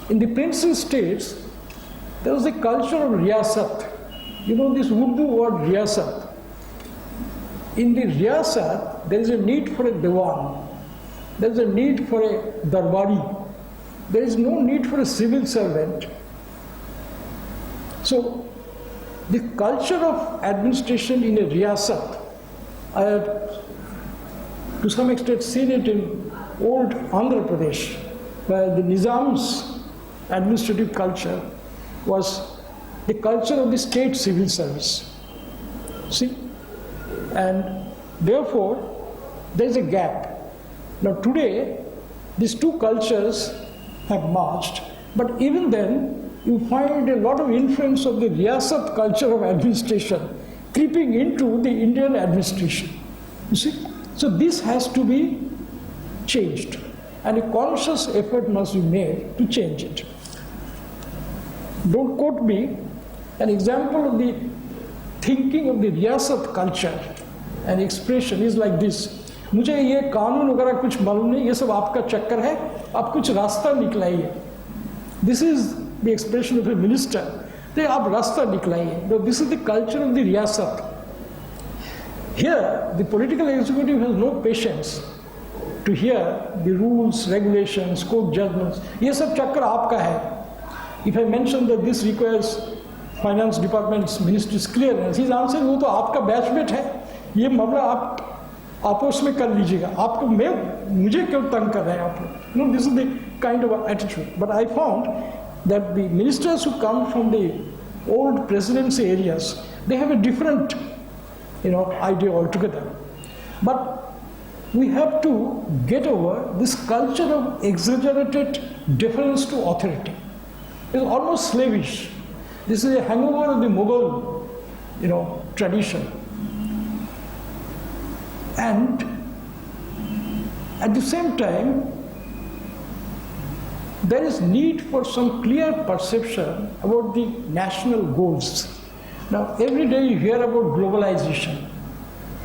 In the princely states, there was a culture of riyasat. You know this Urdu word riyasat. In the riyasat, there is a need for a diwan. There is a need for a darbari. There is no need for a civil servant. So, the culture of administration in a riyasat, I have to some extent seen it in old Andhra Pradesh, where the Nizam's administrative culture was the culture of the state civil service. See? And therefore, there is a gap. Now today, these two cultures have merged, but even then, you find a lot of influence of the Riyasat culture of administration creeping into the Indian administration. You see? So this has to be changed, and a conscious effort must be made to change it. Don't quote me. An example of the thinking of the Riyasat culture and expression is like this. मुझे ये कानून वगैरह कुछ मालूम नहीं, ये सब आपका चक्कर है, आप कुछ रास्ता निकलाइए. This is the expression of a minister. they आप रास्ता निकलाइए. This is the culture of the Riyasat. Here, the political executive has no patience to hear the rules, regulations, court judgments. ये सब चक्कर आपका है. If I mention that this requires finance department's minister's clearance, his answer वो तो आपका batchmate है, ये मामला आप आपस में कर लीजिएगा, आपको मुझे क्यों तंग कर रहे हैं आप लोग. You know, this is the kind of attitude. But I found that the ministers who come from the old presidency areas, they have a different, idea altogether. But we have to get over this culture of exaggerated deference to authority. It's almost slavish. This is a hangover of the Mughal, tradition. And at the same time, there is need for some clear perception about the national goals. Now, every day you hear about globalization,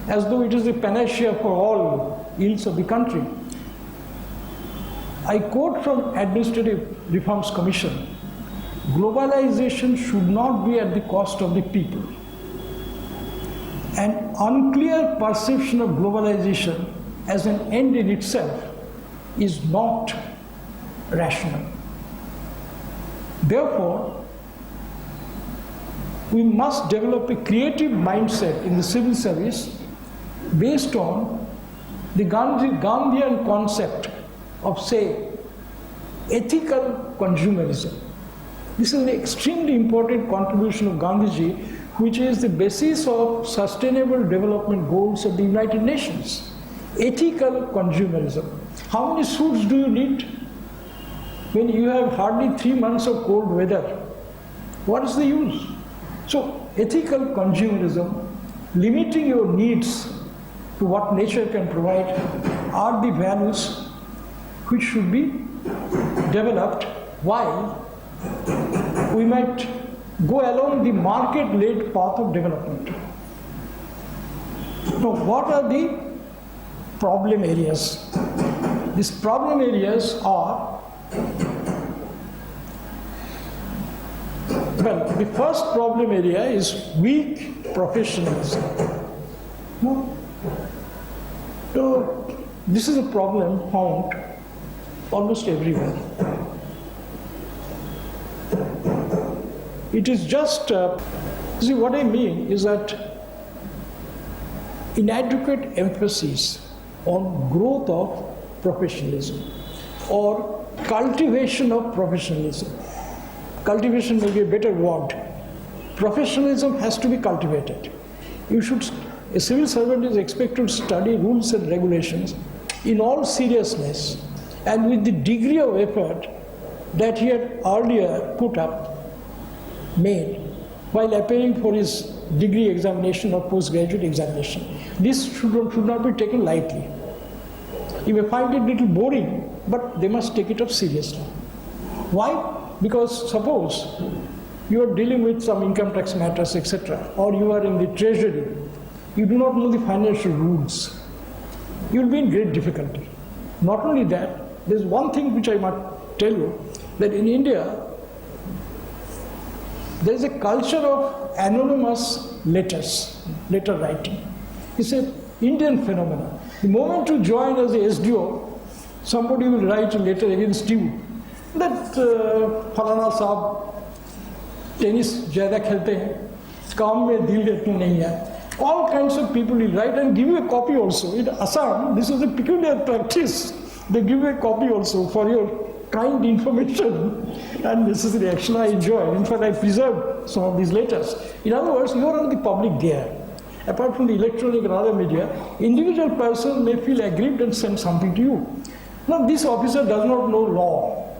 as though it is the panacea for all ills of the country. I quote from Administrative Reforms Commission, globalization should not be at the cost of the people. An unclear perception of globalization as an end in itself is not rational. Therefore, we must develop a creative mindset in the civil service based on the Gandhian concept of, say, ethical consumerism. This is an extremely important contribution of Gandhiji, which is the basis of sustainable development goals of the United Nations. Ethical consumerism. How many suits do you need when you have hardly 3 months of cold weather? What is the use? So, ethical consumerism, limiting your needs to what nature can provide, are the values which should be developed while we might go along the market-led path of development. Now, what are the problem areas? These problem areas are, well, the first problem area is weak professionalism. No? So, this is a problem found almost everywhere. It is just, see what I mean is that inadequate emphasis on growth of professionalism or cultivation of professionalism. Cultivation may be a better word. Professionalism has to be cultivated. A civil servant is expected to study rules and regulations in all seriousness and with the degree of effort that he had earlier made while appearing for his degree examination or postgraduate examination. This should not be taken lightly. You may find it a little boring, but they must take it up seriously. Why? Because suppose you are dealing with some income tax matters, etc., or you are in the treasury, you do not know the financial rules, you will be in great difficulty. Not only that, there is one thing which I must tell you, that in India, there is a culture of anonymous letter writing. It's an Indian phenomenon. The moment you join as a SDO, somebody will write a letter against you that Falana Saab tennis ज़्यादा खेलते हैं, काम में दिल इतना नहीं है. All kinds of people will write and give you a copy also. In Assam, this is a peculiar practice. They give you a copy also for your kind information. unnecessary action I enjoy. In fact, I preserved some of these letters. In other words, you are on the public gear. Apart from the electronic and other media, individual person may feel aggrieved and send something to you. Now, this officer does not know law.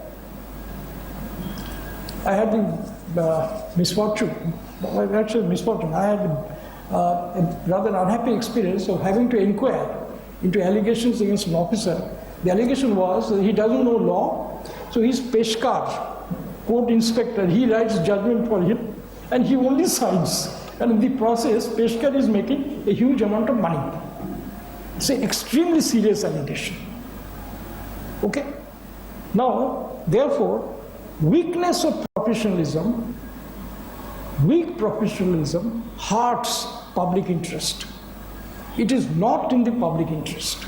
I had the misfortune, actually misfortune, I had a rather unhappy experience of having to inquire into allegations against an officer. The allegation was that he doesn't know law, so he's Peshkar, court inspector, he writes judgment for him, and he only signs. And in the process, Peshkar is making a huge amount of money. It's an extremely serious allegation. Okay? Now, therefore, weakness of professionalism, weak professionalism hurts public interest. It is not in the public interest.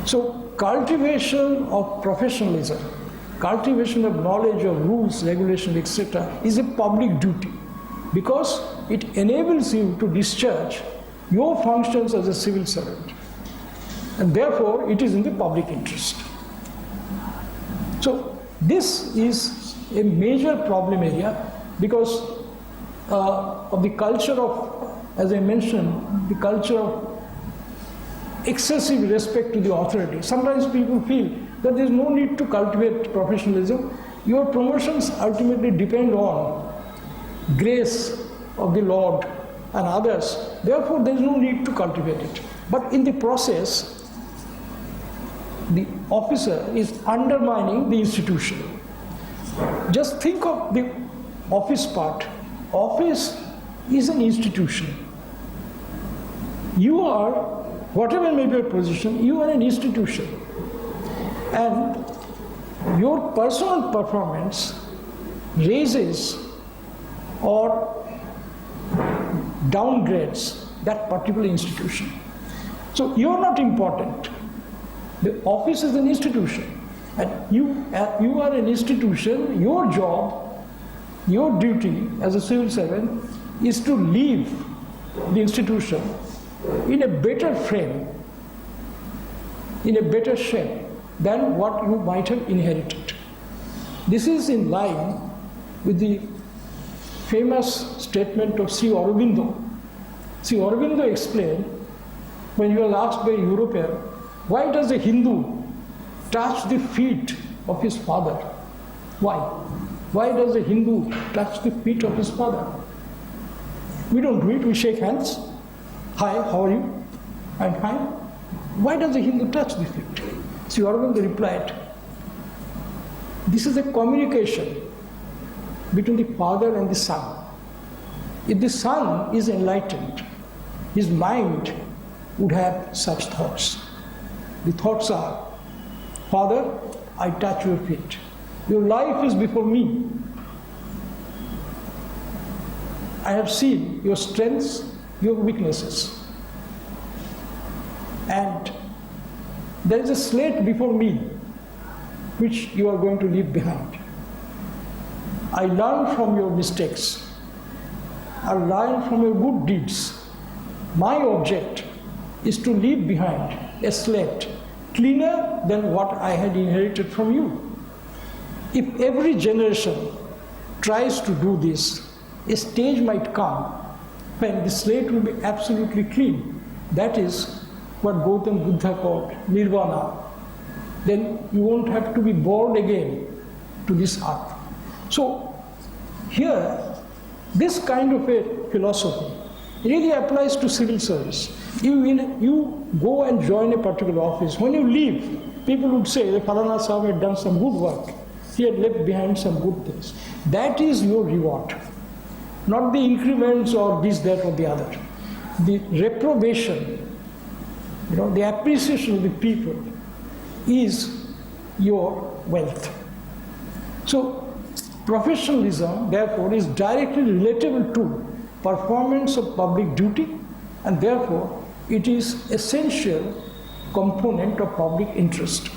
So, cultivation of professionalism, cultivation of knowledge of rules, regulations, etc. is a public duty, because it enables you to discharge your functions as a civil servant. And therefore, it is in the public interest. So, this is a major problem area because of the culture of, as I mentioned, the culture of excessive respect to the authority. Sometimes people feel that there is no need to cultivate professionalism. Your promotions ultimately depend on grace of the Lord and others. Therefore, there is no need to cultivate it. But in the process, the officer is undermining the institution. Just think of the office part. Office is an institution. You are, whatever may be your position, you are an institution. And your personal performance raises or downgrades that particular institution. So you are not important. The office is an institution. And you are an institution. Your job, your duty as a civil servant is to leave the institution in a better frame, in a better shape than what you might have inherited. This is in line with the famous statement of Sri Aurobindo. Sri Aurobindo explained, when he was asked by a European, why does a Hindu touch the feet of his father? Why? Why does a Hindu touch the feet of his father? We don't do it, we shake hands. Hi, how are you? I'm fine. Why does a Hindu touch the feet? Sri Aurobindo replied, this is a communication between the father and the son. If the son is enlightened, his mind would have such thoughts. The thoughts are, Father, I touch your feet. Your life is before me. I have seen your strengths, your weaknesses. And there is a slate before me which you are going to leave behind. I learn from your mistakes. I learn from your good deeds. My object is to leave behind a slate cleaner than what I had inherited from you. If every generation tries to do this, a stage might come when the slate will be absolutely clean. That is what Gautam Buddha called nirvana. Then you won't have to be born again to this earth. So here, this kind of a philosophy really applies to civil service. You go and join a particular office. When you leave, people would say that Falana Sahib had done some good work. He had left behind some good things. That is your reward. Not the increments or this, that or the other. The reprobation, the appreciation of the people is your wealth. So professionalism, therefore, is directly relatable to performance of public duty, and therefore it is essential component of public interest.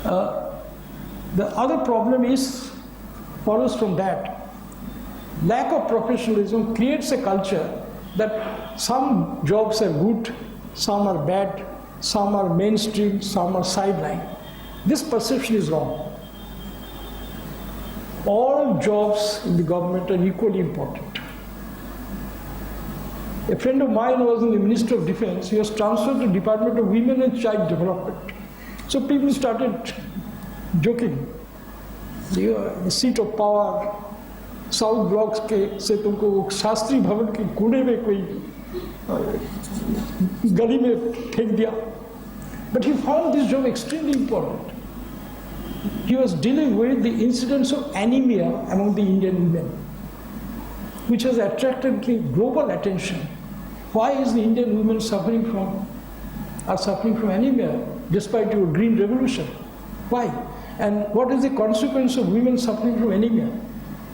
The other problem follows from that. Lack of professionalism creates a culture that some jobs are good, some are bad, some are mainstream, some are sideline. This perception is wrong. all jobs in the government are equally important. A friend of mine was in the Ministry of Defense. He was transferred to the Department of Women and Child Development. So people started joking. The seat of power, south blocks के से तुमको शास्त्री भवन के कूड़े में कोई गली में फेंक दिया. But he found this job extremely important. He was dealing with the incidence of anemia among the Indian women, which has attracted the global attention. Why is the Indian women suffering from anemia despite your green revolution? Why? And what is the consequence of women suffering from anemia?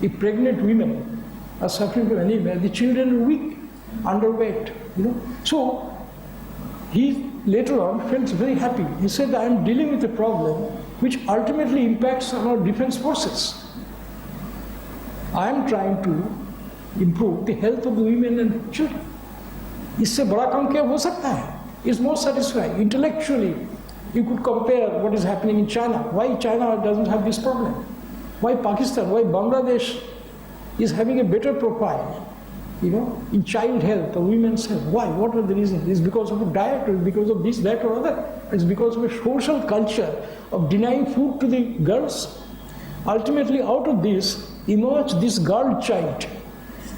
If pregnant women are suffering from anemia, the children are weak, underweight, So he later on felt very happy. He said, I am dealing with a problem which ultimately impacts on our defense forces. I am trying to improve the health of the women and children. इससे बड़ा काम क्या हो सकता है? It's more satisfying. Intellectually, you could compare what is happening in China. Why China doesn't have this problem? Why Pakistan, why Bangladesh is having a better profile, in child health or women's health? Why? What are the reasons? It's because of a diet, or because of this, that, or other. It's because of a social culture of denying food to the girls. Ultimately, out of this emerged this girl child.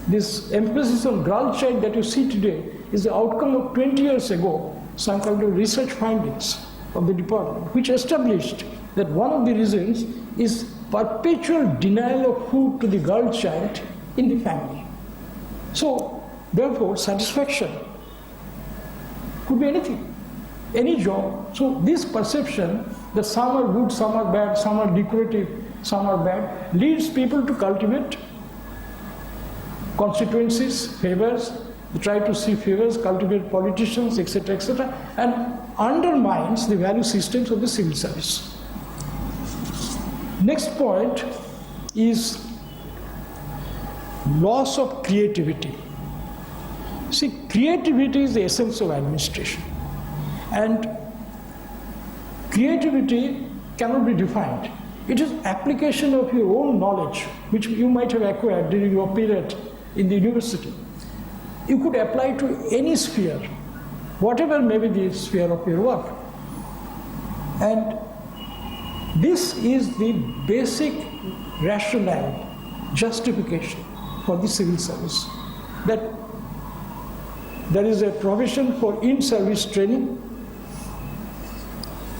This emphasis on girl child that you see today is the outcome of 20 years ago, some kind of research findings of the department, which established that one of the reasons is perpetual denial of food to the girl child in the family. So, therefore, satisfaction could be anything, any job. So, this perception that some are good, some are bad, some are decorative, some are bad, leads people to cultivate constituencies, favors, they try to see favors, cultivate politicians, etc., and undermines the value systems of the civil service. Next point is loss of creativity. See, creativity is the essence of administration, and creativity cannot be defined. It is application of your own knowledge, which you might have acquired during your period in the university. You could apply to any sphere, whatever may be the sphere of your work. And this is the basic rationale, justification for the civil service, that there is a provision for in-service training.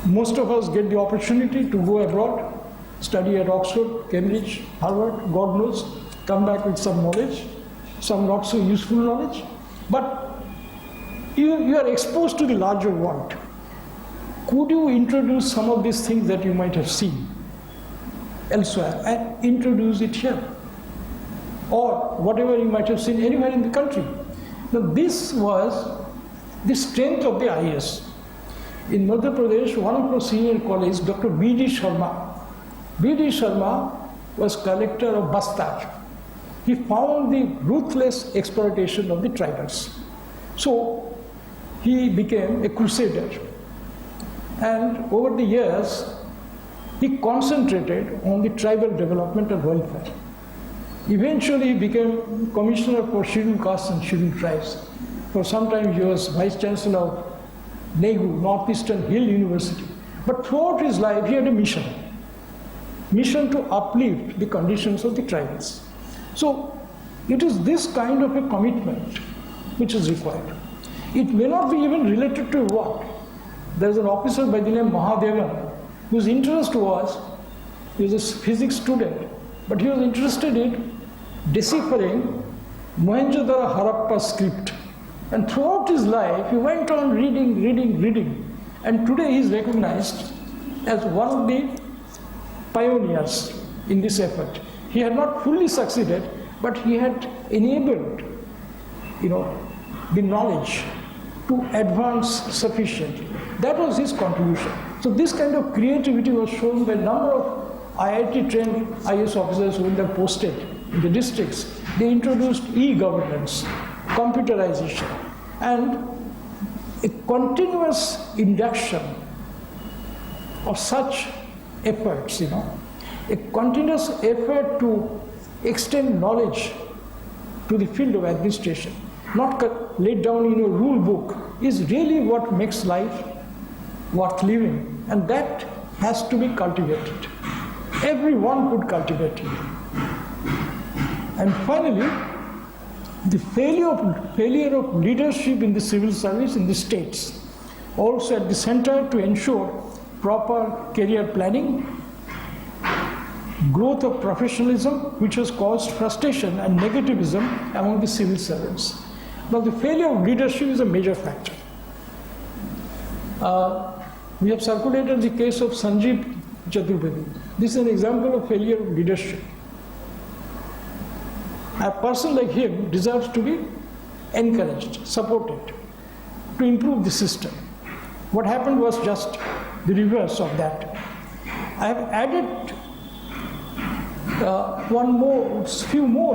Most of us get the opportunity to go abroad, study at Oxford, Cambridge, Harvard, God knows, come back with some knowledge, some not so useful knowledge, but you are exposed to the larger world. Could you introduce some of these things that you might have seen elsewhere and introduce it here? Or whatever you might have seen anywhere in the country. Now, this was the strength of the IAS. In Madhya Pradesh, one of our senior colleagues, Dr. B.D. Sharma. B.D. Sharma was collector of Bastar. He found the ruthless exploitation of the tribals. So he became a crusader. And over the years, he concentrated on the tribal development and welfare. Eventually, he became commissioner for scheduled castes and scheduled tribes. For some time, he was vice chancellor of NEHU, Northeastern Hill University. But throughout his life, he had a mission to uplift the conditions of the tribals. So, it is this kind of a commitment which is required. It may not be even related to work. There is an officer by the name Mahadevan whose interest was, he was a physics student, but he was interested in deciphering Mohenjo-daro Harappa script. And throughout his life, he went on reading. And today he is recognized as one of the pioneers in this effort. He had not fully succeeded, but he had enabled, the knowledge to advance sufficiently. That was his contribution. So this kind of creativity was shown by a number of IIT-trained IAS officers who were posted in the districts. They introduced e-governance, computerization, and a continuous induction of such efforts, a continuous effort to extend knowledge to the field of administration, not laid down in a rule book, is really what makes life worth living, and that has to be cultivated. Everyone could cultivate it. And finally, the failure of leadership in the civil service in the states, also at the center to ensure proper career planning, growth of professionalism, which has caused frustration and negativism among the civil servants. Now, the failure of leadership is a major factor. We have circulated the case of Sanjeev Chaturvedi. This is an example of failure of leadership. A person like him deserves to be encouraged, supported, to improve the system. What happened was just the reverse of that. I have added few more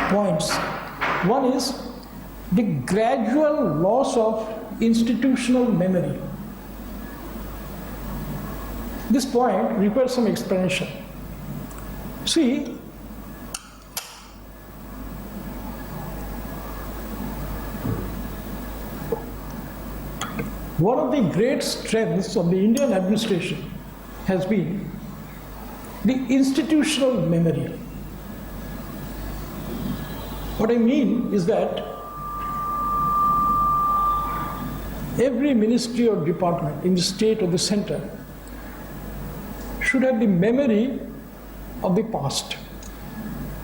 points. One is the gradual loss of institutional memory. This point requires some explanation. See, one of the great strengths of the Indian administration has been the institutional memory. What I mean is that every ministry or department in the state or the center should have the memory of the past.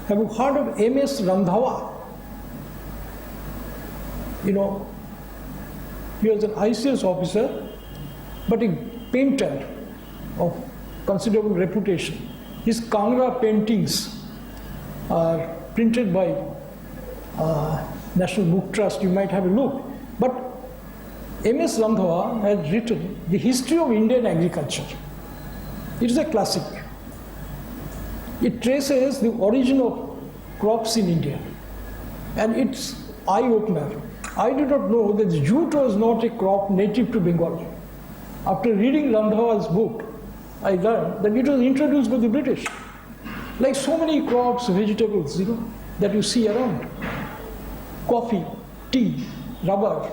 Have you heard of M.S. Randhawa? You know, he was an ICS officer, but a painter of considerable reputation. His Kangra paintings are printed by National Book Trust. You might have a look. But M.S. Randhawa had written The History of Indian Agriculture. It is a classic. It traces the origin of crops in India, and it's eye-opener. I did not know that jute was not a crop native to Bengal. After reading Randhawa's book, I learned that it was introduced by the British. Like so many crops, vegetables, that you see around. Coffee, tea, rubber,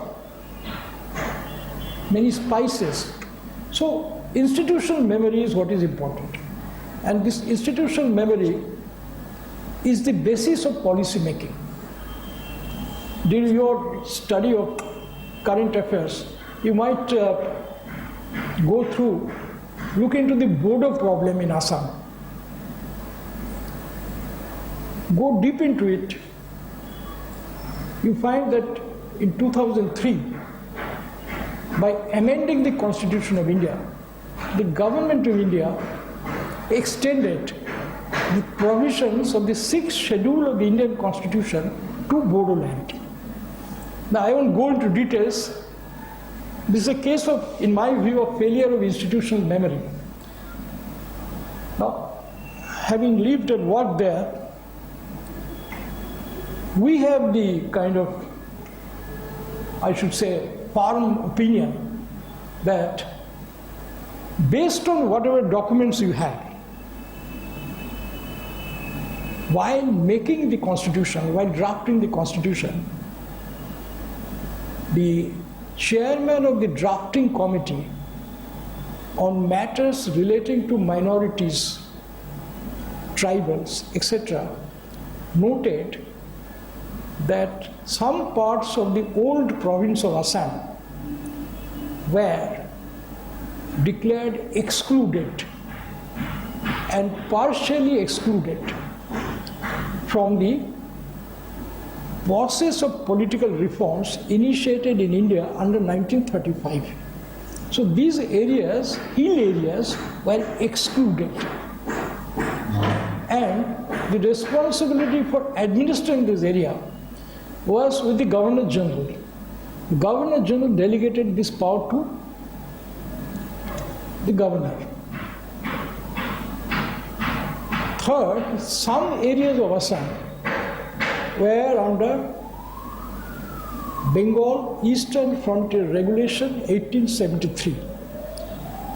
many spices. So institutional memory is what is important. And this institutional memory is the basis of policy making. During your study of current affairs, you might look into the border problem in Assam. Go deep into it, you find that in 2003, by amending the Constitution of India, the government of India extended the provisions of the 6th schedule of the Indian Constitution to Bodoland. Now, I won't go into details. This is a case of, in my view, of failure of institutional memory. Now, having lived and worked there, we have the kind of, I should say, firm opinion that based on whatever documents you have, while making the Constitution, while drafting the Constitution, the chairman of the drafting committee on matters relating to minorities, tribals, etc., noted that some parts of the old province of Assam were declared excluded and partially excluded from the process of political reforms initiated in India under 1935. So these areas, hill areas, were excluded. And the responsibility for administering this area was with the Governor General. The Governor General delegated this power to the Governor. Third, some areas of Assam were under Bengal Eastern Frontier Regulation 1873,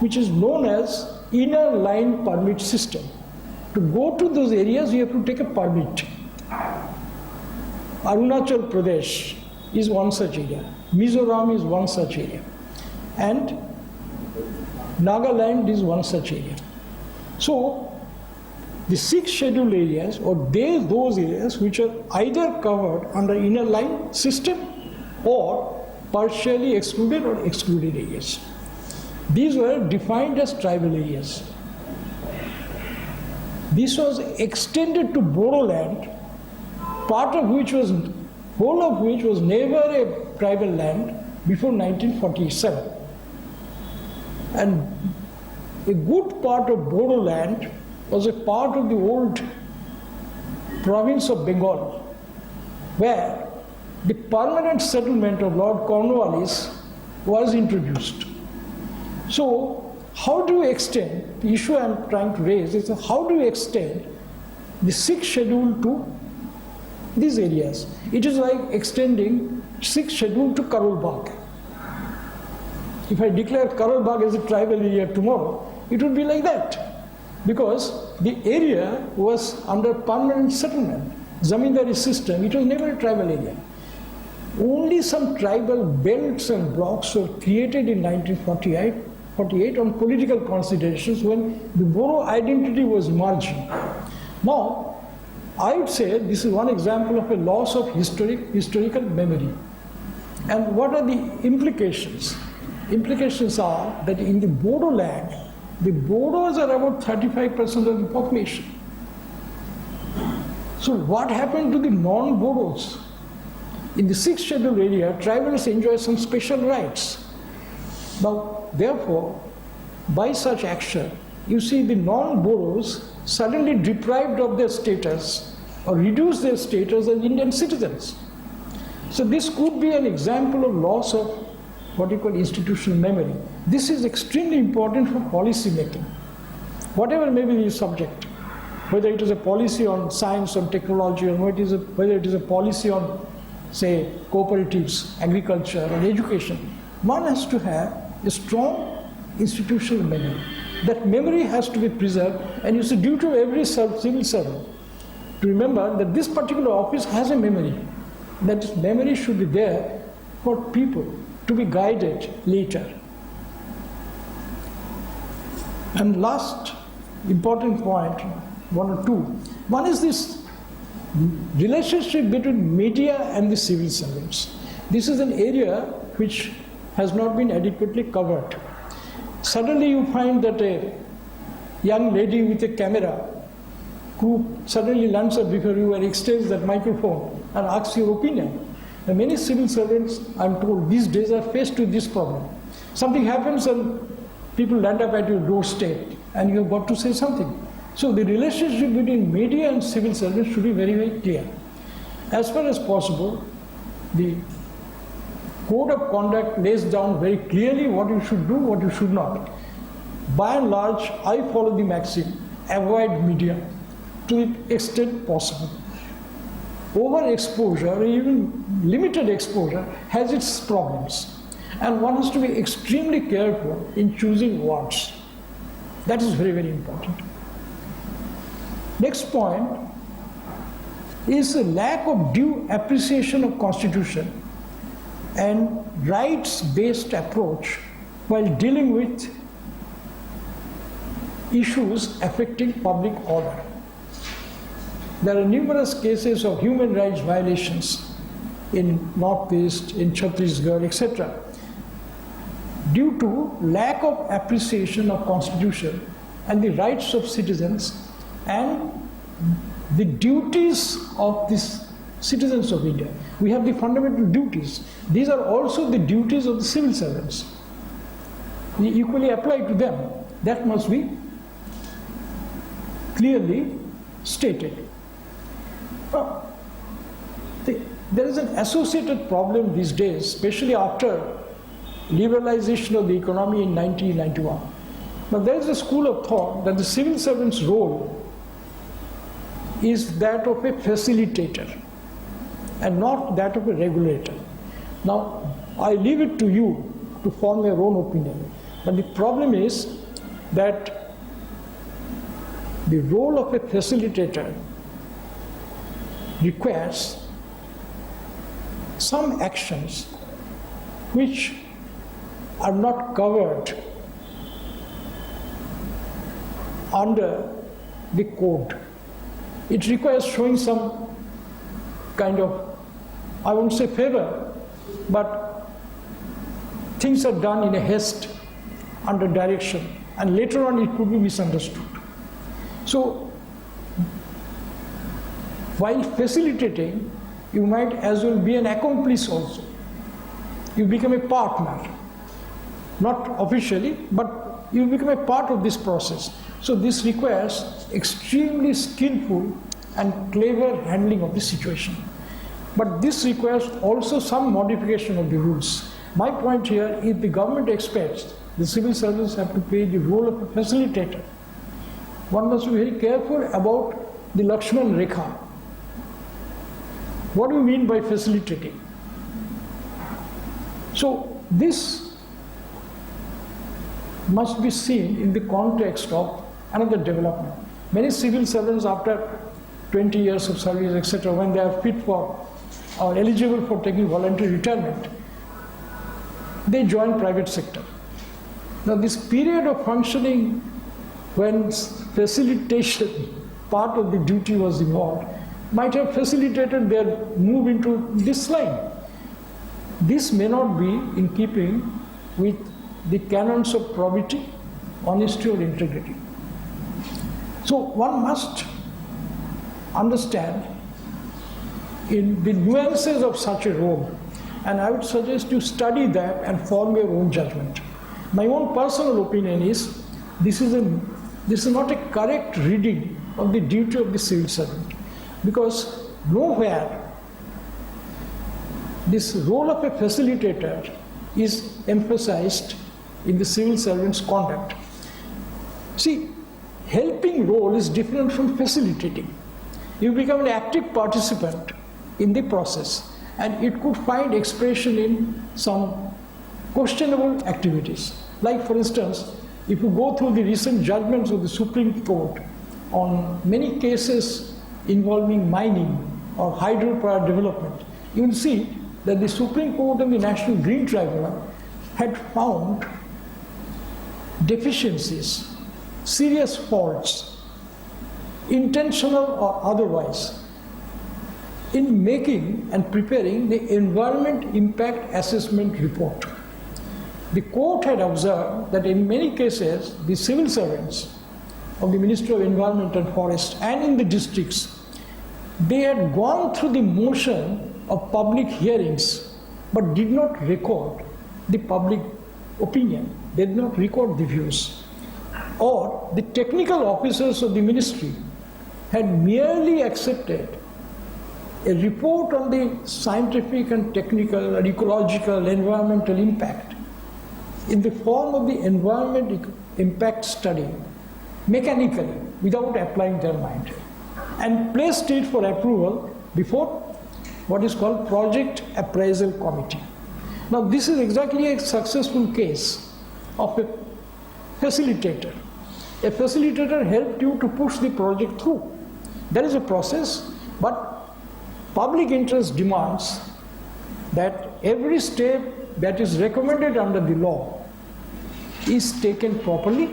which is known as inner line permit system. To go to those areas, you have to take a permit. Arunachal Pradesh is one such area. Mizoram is one such area. And Nagaland is one such area. So, the 6 scheduled areas, or those areas which are either covered under inner line system or partially excluded or excluded areas. These were defined as tribal areas. This was extended to Bodoland, whole of which was never a tribal land before 1947. And a good part of Bodoland was a part of the old province of Bengal, where the permanent settlement of Lord Cornwallis was introduced. So, how do you extend, the issue I am trying to raise is how do you extend the 6th schedule to these areas? It is like extending 6th schedule to Karol Bagh. If I declare Karol Bagh as a tribal area tomorrow, it would be like that. Because the area was under permanent settlement, zamindari system, it was never a tribal area. Only some tribal belts and blocks were created in 1948 on political considerations when the Bodo identity was merging. Now, I would say this is one example of a loss of historical memory. And what are the implications? Implications are that in the Bodo land, the Bodos are about 35% of the population. So what happened to the non-Bodos? In the 6th scheduled area, tribals enjoy some special rights. Now, therefore, by such action, you see the non-Bodos suddenly deprived of their status or reduce their status as Indian citizens. So this could be an example of loss of what you call institutional memory. This is extremely important for policy making. Whatever may be the subject, whether it is a policy on science or technology, or whether it is a policy on, say, cooperatives, agriculture, or education, one has to have a strong institutional memory. That memory has to be preserved, and it's a duty of every civil servant to remember that this particular office has a memory. That this memory should be there for people to be guided later. And last important point, one or two. One is this relationship between media and the civil servants. This is an area which has not been adequately covered. Suddenly you find that a young lady with a camera who suddenly lands up before you and extends that microphone and asks your opinion. And many civil servants, I'm told, these days are faced with this problem. Something happens and people land up at your doorstep and you've got to say something. So the relationship between media and civil servants should be very, very clear. As far as possible, the code of conduct lays down very clearly what you should do, what you should not. By and large, I follow the maxim, avoid media to the extent possible. Overexposure, or even limited exposure, has its problems. And one has to be extremely careful in choosing words. That is very, very important. Next point is a lack of due appreciation of Constitution and rights-based approach while dealing with issues affecting public order. There are numerous cases of human rights violations in Northeast, in Chhattisgarh, etc. due to lack of appreciation of Constitution and the rights of citizens and the duties of these citizens of India. We have the fundamental duties. These are also the duties of the civil servants. They equally apply to them. That must be clearly stated. There is an associated problem these days, especially after liberalization of the economy in 1991. Now there is a school of thought that the civil servant's role is that of a facilitator and not that of a regulator. Now I leave it to you to form your own opinion. But the problem is that the role of a facilitator requires some actions which are not covered under the code. It requires showing some kind of, I won't say favor, but things are done in a haste, under direction, and later on it could be misunderstood. So, while facilitating, you might as well be an accomplice also. You become a partner, not officially, but you become a part of this process. So this requires extremely skillful and clever handling of the situation. But this requires also some modification of the rules. My point here is the government expects the civil servants have to play the role of a facilitator. One must be very careful about the Lakshman Rekha. What do you mean by facilitating? So this must be seen in the context of another development. Many civil servants after 20 years of service, etc., when they are fit for or eligible for taking voluntary retirement, they join private sector. Now this period of functioning when facilitation, part of the duty was involved, might have facilitated their move into this line. This may not be in keeping with the canons of probity, honesty or integrity. So one must understand in the nuances of such a role, and I would suggest you study that and form your own judgment. My own personal opinion is this is not a correct reading of the duty of the civil servant, because nowhere this role of a facilitator is emphasized in the civil servant's conduct. See, helping role is different from facilitating. You become an active participant in the process, and it could find expression in some questionable activities. Like for instance, if you go through the recent judgments of the Supreme Court on many cases involving mining or hydropower development, you will see that the Supreme Court and the National Green Tribunal had found deficiencies, serious faults, intentional or otherwise, in making and preparing the Environment Impact Assessment Report. The court had observed that in many cases, the civil servants of the Ministry of Environment and Forest and in the districts, they had gone through the motion of public hearings but did not record the public opinion, they did not record the views. Or the technical officers of the ministry had merely accepted a report on the scientific and technical or ecological environmental impact in the form of the environment impact study mechanically without applying their mind, and placed it for approval before what is called Project Appraisal Committee. Now this is exactly a successful case of a facilitator. A facilitator helped you to push the project through. There is a process, but public interest demands that every step that is recommended under the law is taken properly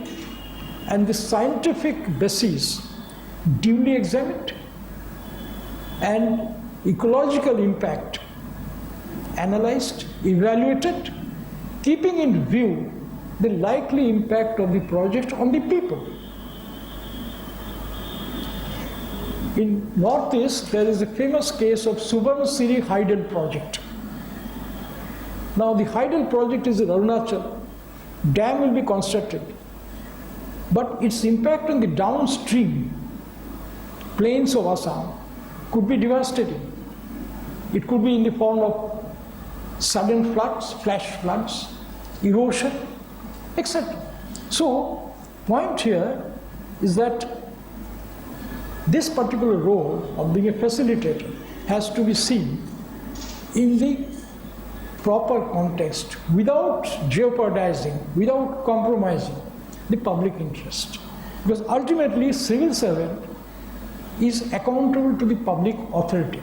and the scientific basis duly examined and ecological impact analyzed, evaluated, keeping in view the likely impact of the project on the people. In Northeast, there is a famous case of Subansiri Hydel project. Now the Hydel project is in Arunachal. Dam will be constructed, but its impact on the downstream plains of Assam could be devastating. It could be in the form of sudden floods, flash floods, erosion, etc. So, point here is that this particular role of being a facilitator has to be seen in the proper context without jeopardizing, without compromising the public interest. Because ultimately, civil servant is accountable to the public authority,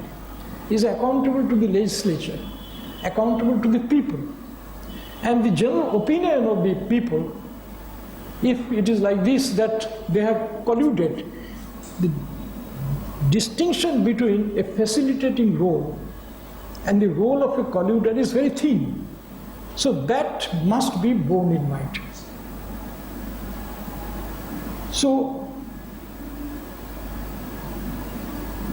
is accountable to the legislature, accountable to the people. And the general opinion of the people, if it is like this, that they have colluded, the distinction between a facilitating role and the role of a colluder is very thin. So that must be borne in mind. So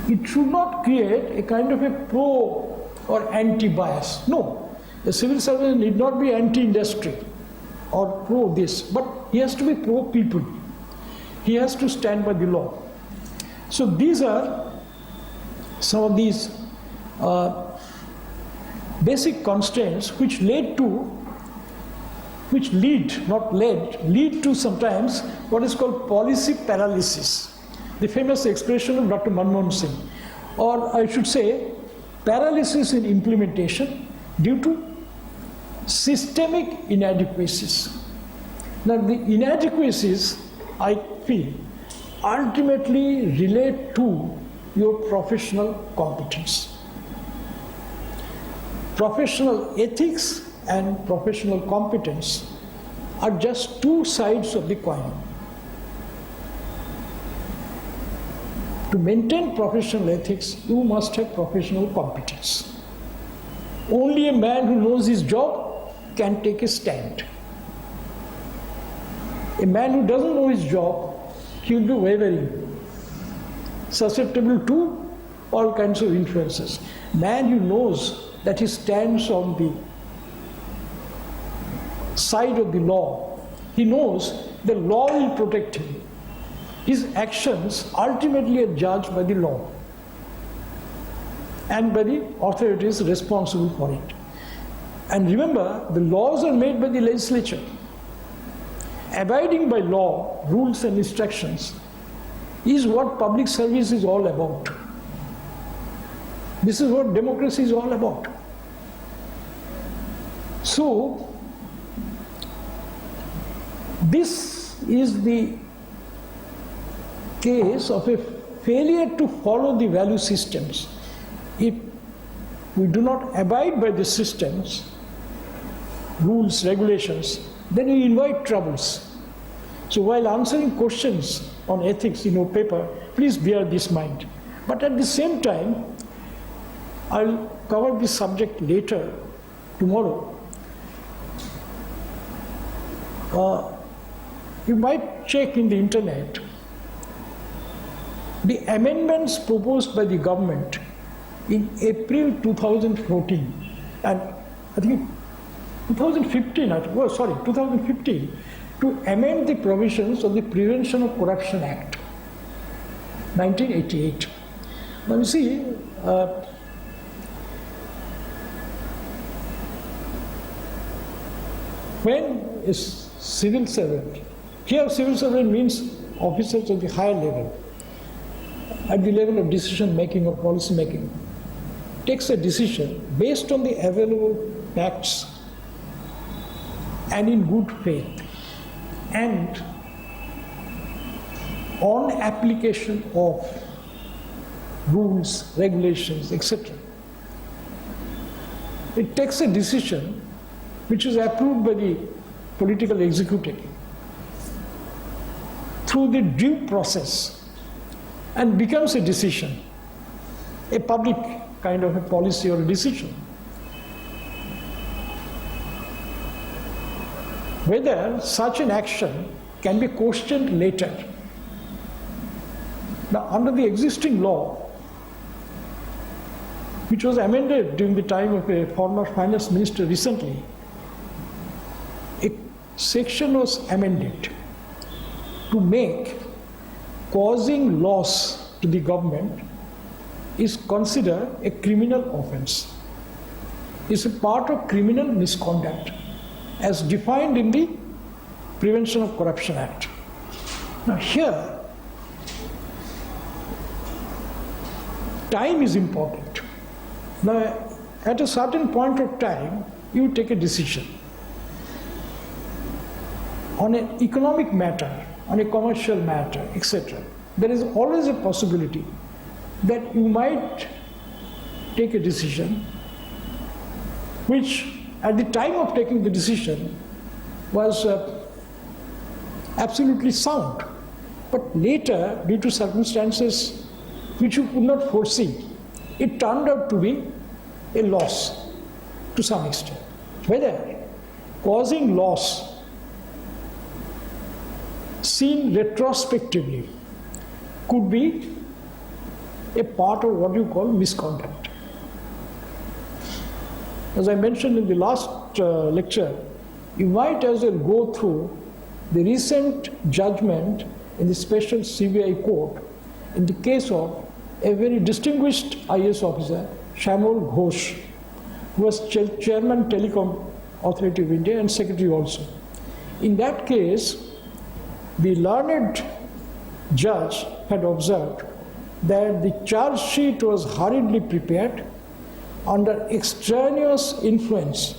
it should not create a kind of a pro or anti-bias. No, a civil servant need not be anti-industry or pro this, but he has to be pro people. He has to stand by the law. So these are some of these basic constraints which lead to sometimes what is called policy paralysis. The famous expression of Dr. Manmohan Singh, or I should say paralysis in implementation due to systemic inadequacies. Now the inadequacies, I feel, ultimately relate to your professional competence. Professional ethics and professional competence are just two sides of the coin. To maintain professional ethics, you must have professional competence. Only a man who knows his job can take a stand. A man who doesn't know his job, he will be wavering, susceptible to all kinds of influences. Man who knows that he stands on the side of the law, he knows the law will protect him. His actions ultimately are judged by the law and by the authorities responsible for it. And remember, the laws are made by the legislature. Abiding by law, rules and instructions is what public service is all about. This is what democracy is all about. So, this is the case of a failure to follow the value systems. If we do not abide by the systems, rules, regulations, then we invite troubles. So while answering questions on ethics in your paper, please bear this in mind. But at the same time, I'll cover this subject later, tomorrow. You might check in the internet the amendments proposed by the government in April 2014 and I think 2015, 2015, to amend the provisions of the Prevention of Corruption Act, 1988. Now you see, when a civil servant, here civil servant means officers of the higher level, at the level of decision making or policy making, takes a decision based on the available facts and in good faith and on application of rules, regulations, etc. It takes a decision which is approved by the political executive through the due process and becomes a decision, a public kind of a policy or a decision. Whether such an action can be questioned later. Now, under the existing law, which was amended during the time of a former finance minister recently, a section was amended to make causing loss to the government is considered a criminal offense. It's a part of criminal misconduct as defined in the Prevention of Corruption Act. Now here, time is important. Now, at a certain point of time, you take a decision on an economic matter on a commercial matter, etc., there is always a possibility that you might take a decision which, at the time of taking the decision, was absolutely sound. But later, due to circumstances which you could not foresee, it turned out to be a loss to some extent. Whether causing loss seen retrospectively could be a part of what you call misconduct. As I mentioned in the last lecture, you might as well go through the recent judgment in the special CBI court in the case of a very distinguished IAS officer, Shyamol Ghosh, who was chairman Telecom Authority of India and secretary also. In that case, the learned judge had observed that the charge sheet was hurriedly prepared under extraneous influence,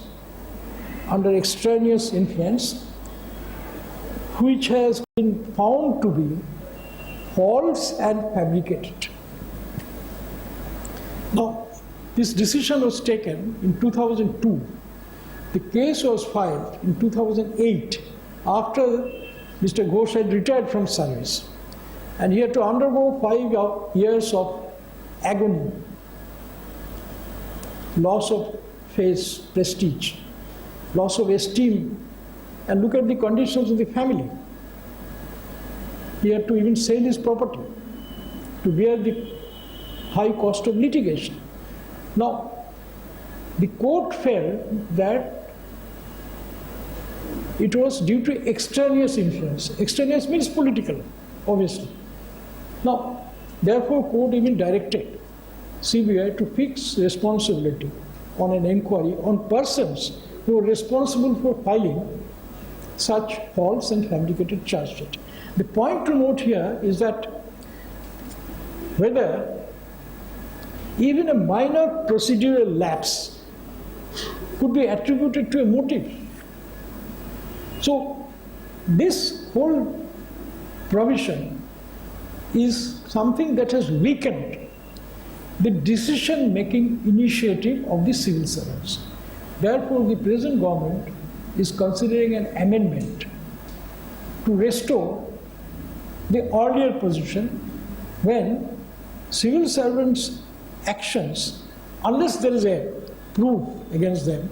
which has been found to be false and fabricated. Now, this decision was taken in 2002. The case was filed in 2008 after Mr. Ghosh had retired from service, and he had to undergo 5 years of agony, loss of face, prestige, loss of esteem, and look at the conditions of the family. He had to even sell his property to bear the high cost of litigation. Now, the court felt that it was due to extraneous influence. Extraneous means political, obviously. Now, therefore, court even directed CBI to fix responsibility on an inquiry on persons who were responsible for filing such false and fabricated charge sheet. The point to note here is that whether even a minor procedural lapse could be attributed to a motive. So this whole provision is something that has weakened the decision-making initiative of the civil servants. Therefore, the present government is considering an amendment to restore the earlier position when civil servants' actions, unless there is a proof against them,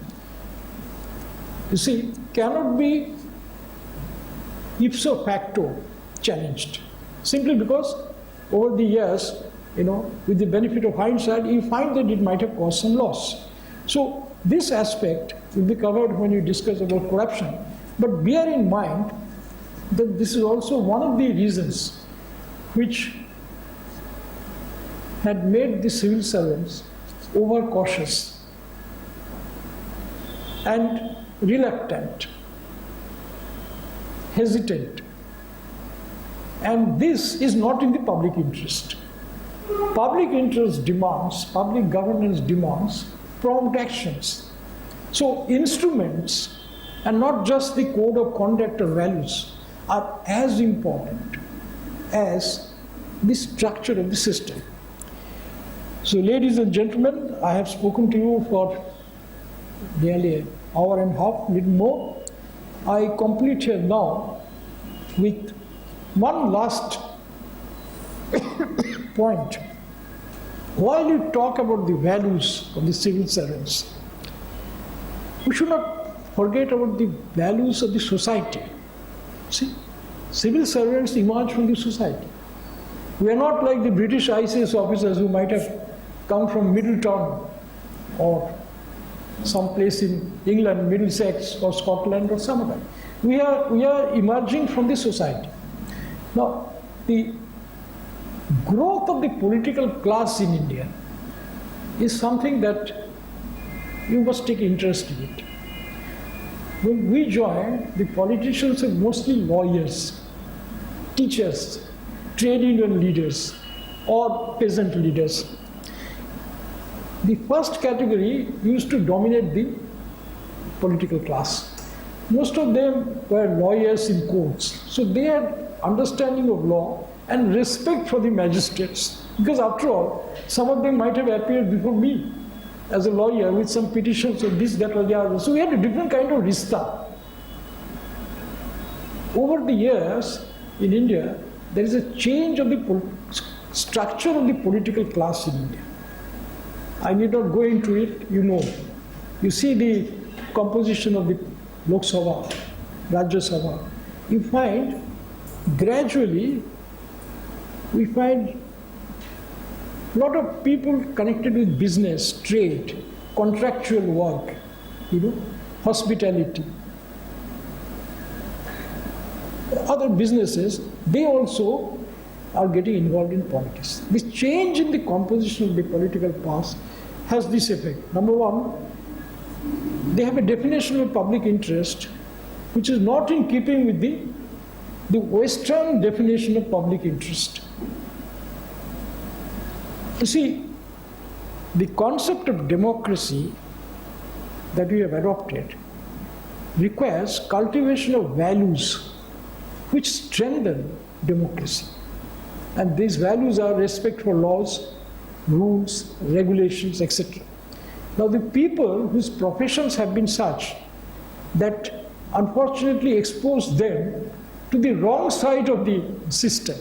you see, cannot be ipso facto challenged, simply because over the years, with the benefit of hindsight, you find that it might have caused some loss. So this aspect will be covered when you discuss about corruption. But bear in mind that this is also one of the reasons which had made the civil servants overcautious and reluctant, hesitant. And this is not in the public interest. Public interest demands, public governance demands prompt actions. So instruments, and not just the code of conduct or values, are as important as the structure of the system. So ladies and gentlemen, I have spoken to you for nearly an hour and a half, little more. I complete here now with one last point. While you talk about the values of the civil servants, we should not forget about the values of the society. See, civil servants emerge from the society. We are not like the British ICS officers who might have come from Middleton or some place in England, Middlesex or Scotland or somewhere. We are emerging from the society. Now, the growth of the political class in India is something that you must take interest in it. When we joined, the politicians were mostly lawyers, teachers, trade union leaders, or peasant leaders. The first category used to dominate the political class. Most of them were lawyers in courts, so they had understanding of law and respect for the magistrates. Because after all, some of them might have appeared before me as a lawyer with some petitions of this, that, or the other. So we had a different kind of rista. Over the years in India, there is a change of the structure of the political class in India. I need not go into it, you know. You see the composition of the Lok Sabha, Rajya Sabha. You find gradually, we find a lot of people connected with business, trade, contractual work, you know, hospitality. Other businesses, they also are getting involved in politics. This change in the composition of the political class has this effect. Number one, they have a definition of public interest which is not in keeping with the Western definition of public interest. You see, the concept of democracy that we have adopted requires cultivation of values which strengthen democracy. And these values are respect for laws, rules, regulations, etc. Now the people whose professions have been such that unfortunately expose them to the wrong side of the system,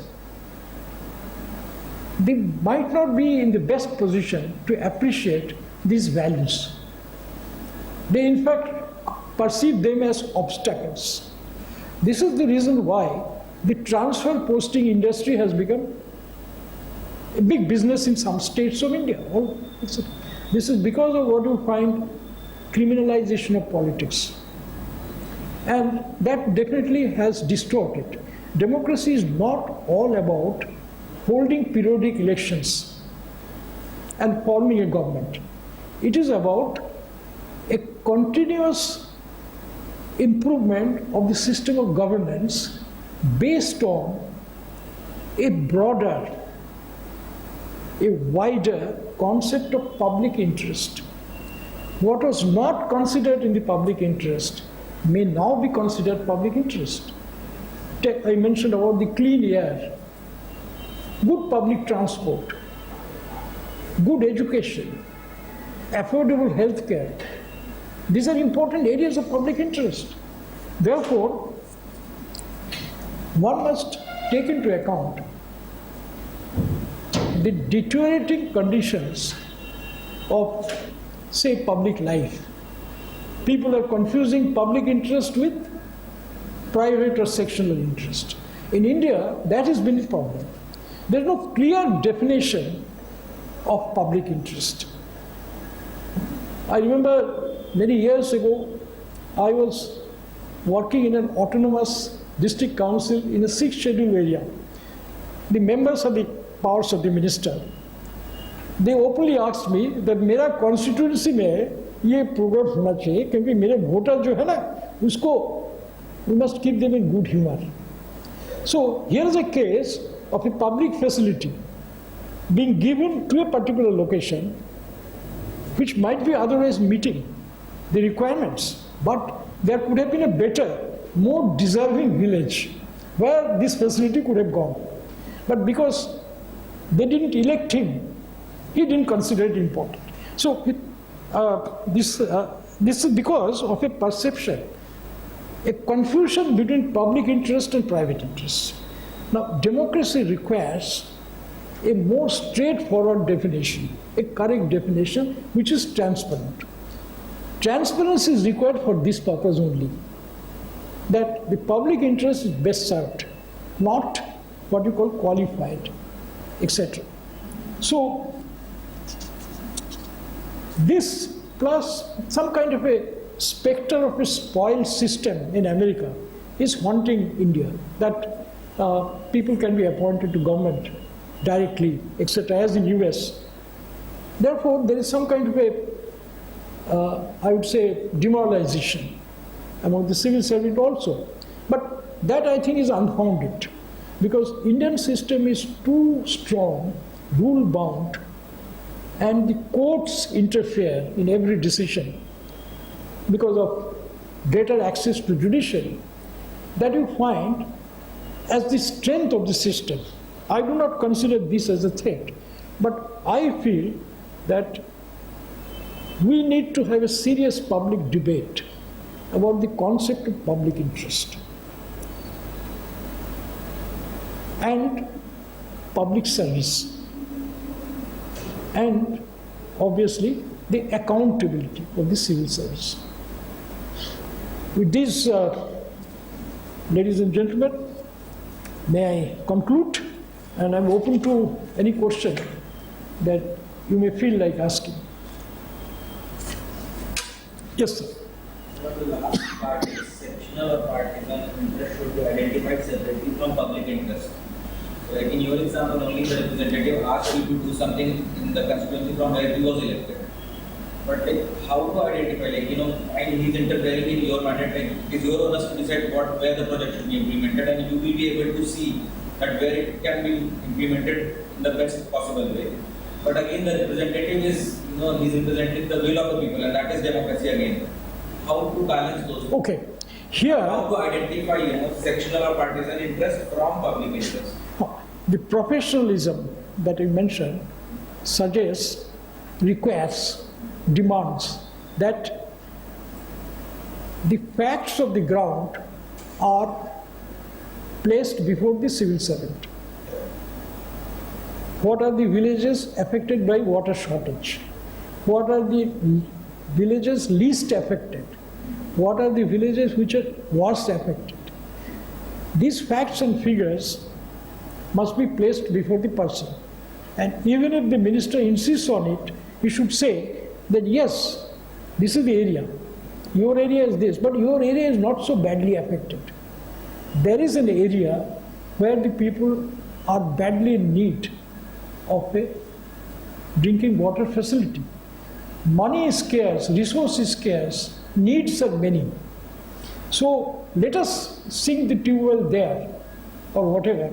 they might not be in the best position to appreciate these values. They in fact perceive them as obstacles. This is the reason why the transfer posting industry has become a big business in some states of India. This is because of what you find criminalization of politics. And that definitely has distorted. Democracy is not all about holding periodic elections and forming a government. It is about a continuous improvement of the system of governance based on a broader, a wider concept of public interest. What was not considered in the public interest may now be considered public interest. I mentioned about the clean air, good public transport, good education, affordable health care. These are important areas of public interest. Therefore, one must take into account the deteriorating conditions of, say, public life. People are confusing public interest with private or sectional interest. In India, that has been a problem. There is no clear definition of public interest. I remember many years ago, I was working in an autonomous district council in a 6th scheduled area. The members of the powers of the minister, they openly asked me that मेरा constituency में ये program होना चाहिए क्योंकि मेरे voter जो है ना उसको we must keep them in good humor. So here is a case of a public facility being given to a particular location which might be otherwise meeting the requirements, but there could have been a better, more deserving village where this facility could have gone. But because they didn't elect him, he didn't consider it important. So this is because of a perception, a confusion between public interest and private interest. Now, democracy requires a more straightforward definition, a correct definition, which is transparent. Transparency is required for this purpose only, that the public interest is best served, not what you call qualified, etc. So, this plus some kind of a specter of a spoiled system in America is haunting India, that people can be appointed to government directly, etc., as in US. Therefore, there is some kind of a, I would say, demoralization among the civil servant also. But that, I think, is unfounded, because Indian system is too strong, rule-bound, and the courts interfere in every decision because of greater access to judiciary, that you find as the strength of the system. I do not consider this as a threat, but I feel that we need to have a serious public debate about the concept of public interest and public service, and obviously the accountability of the civil service. With this, ladies and gentlemen, may I conclude, and I'm open to any question that you may feel like asking. Yes, sir. What the last part is sectional or partisan interest should be identified separately from public interest. So like in your example, only the representative asked you to do something in the constituency from where he was elected. But like how to identify, like and he's interfering in your mandate, like it is your onus to decide where the project should be implemented, and you will be able to see that where it can be implemented in the best possible way. But again, the representative is, he's representing the will of the people, and that is democracy again. How to balance those? Okay. Here, how to identify, sectional or partisan interest from public interest? the professionalism that you mentioned suggests, requires, demands that the facts of the ground are placed before the civil servant. What are the villages affected by water shortage? What are the villages least affected? What are the villages which are worst affected? These facts and figures must be placed before the person. And even if the minister insists on it, he should say that yes, this is the area. Your area is this, but your area is not so badly affected. There is an area where the people are badly in need of a drinking water facility. Money is scarce, resource is scarce, needs are many. So let us sink the tube well there or whatever.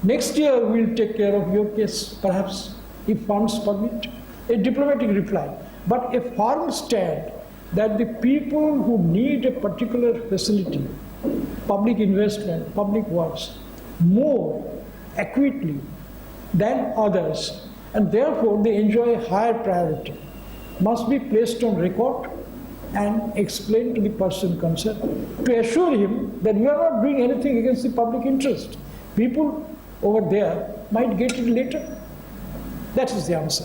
Next year we'll take care of your case, perhaps, if funds permit. A diplomatic reply. But a firm stand that the people who need a particular facility, public investment, public works, more acutely than others, and therefore they enjoy a higher priority, must be placed on record and explained to the person concerned to assure him that we are not doing anything against the public interest. People over there might get it later. That is the answer.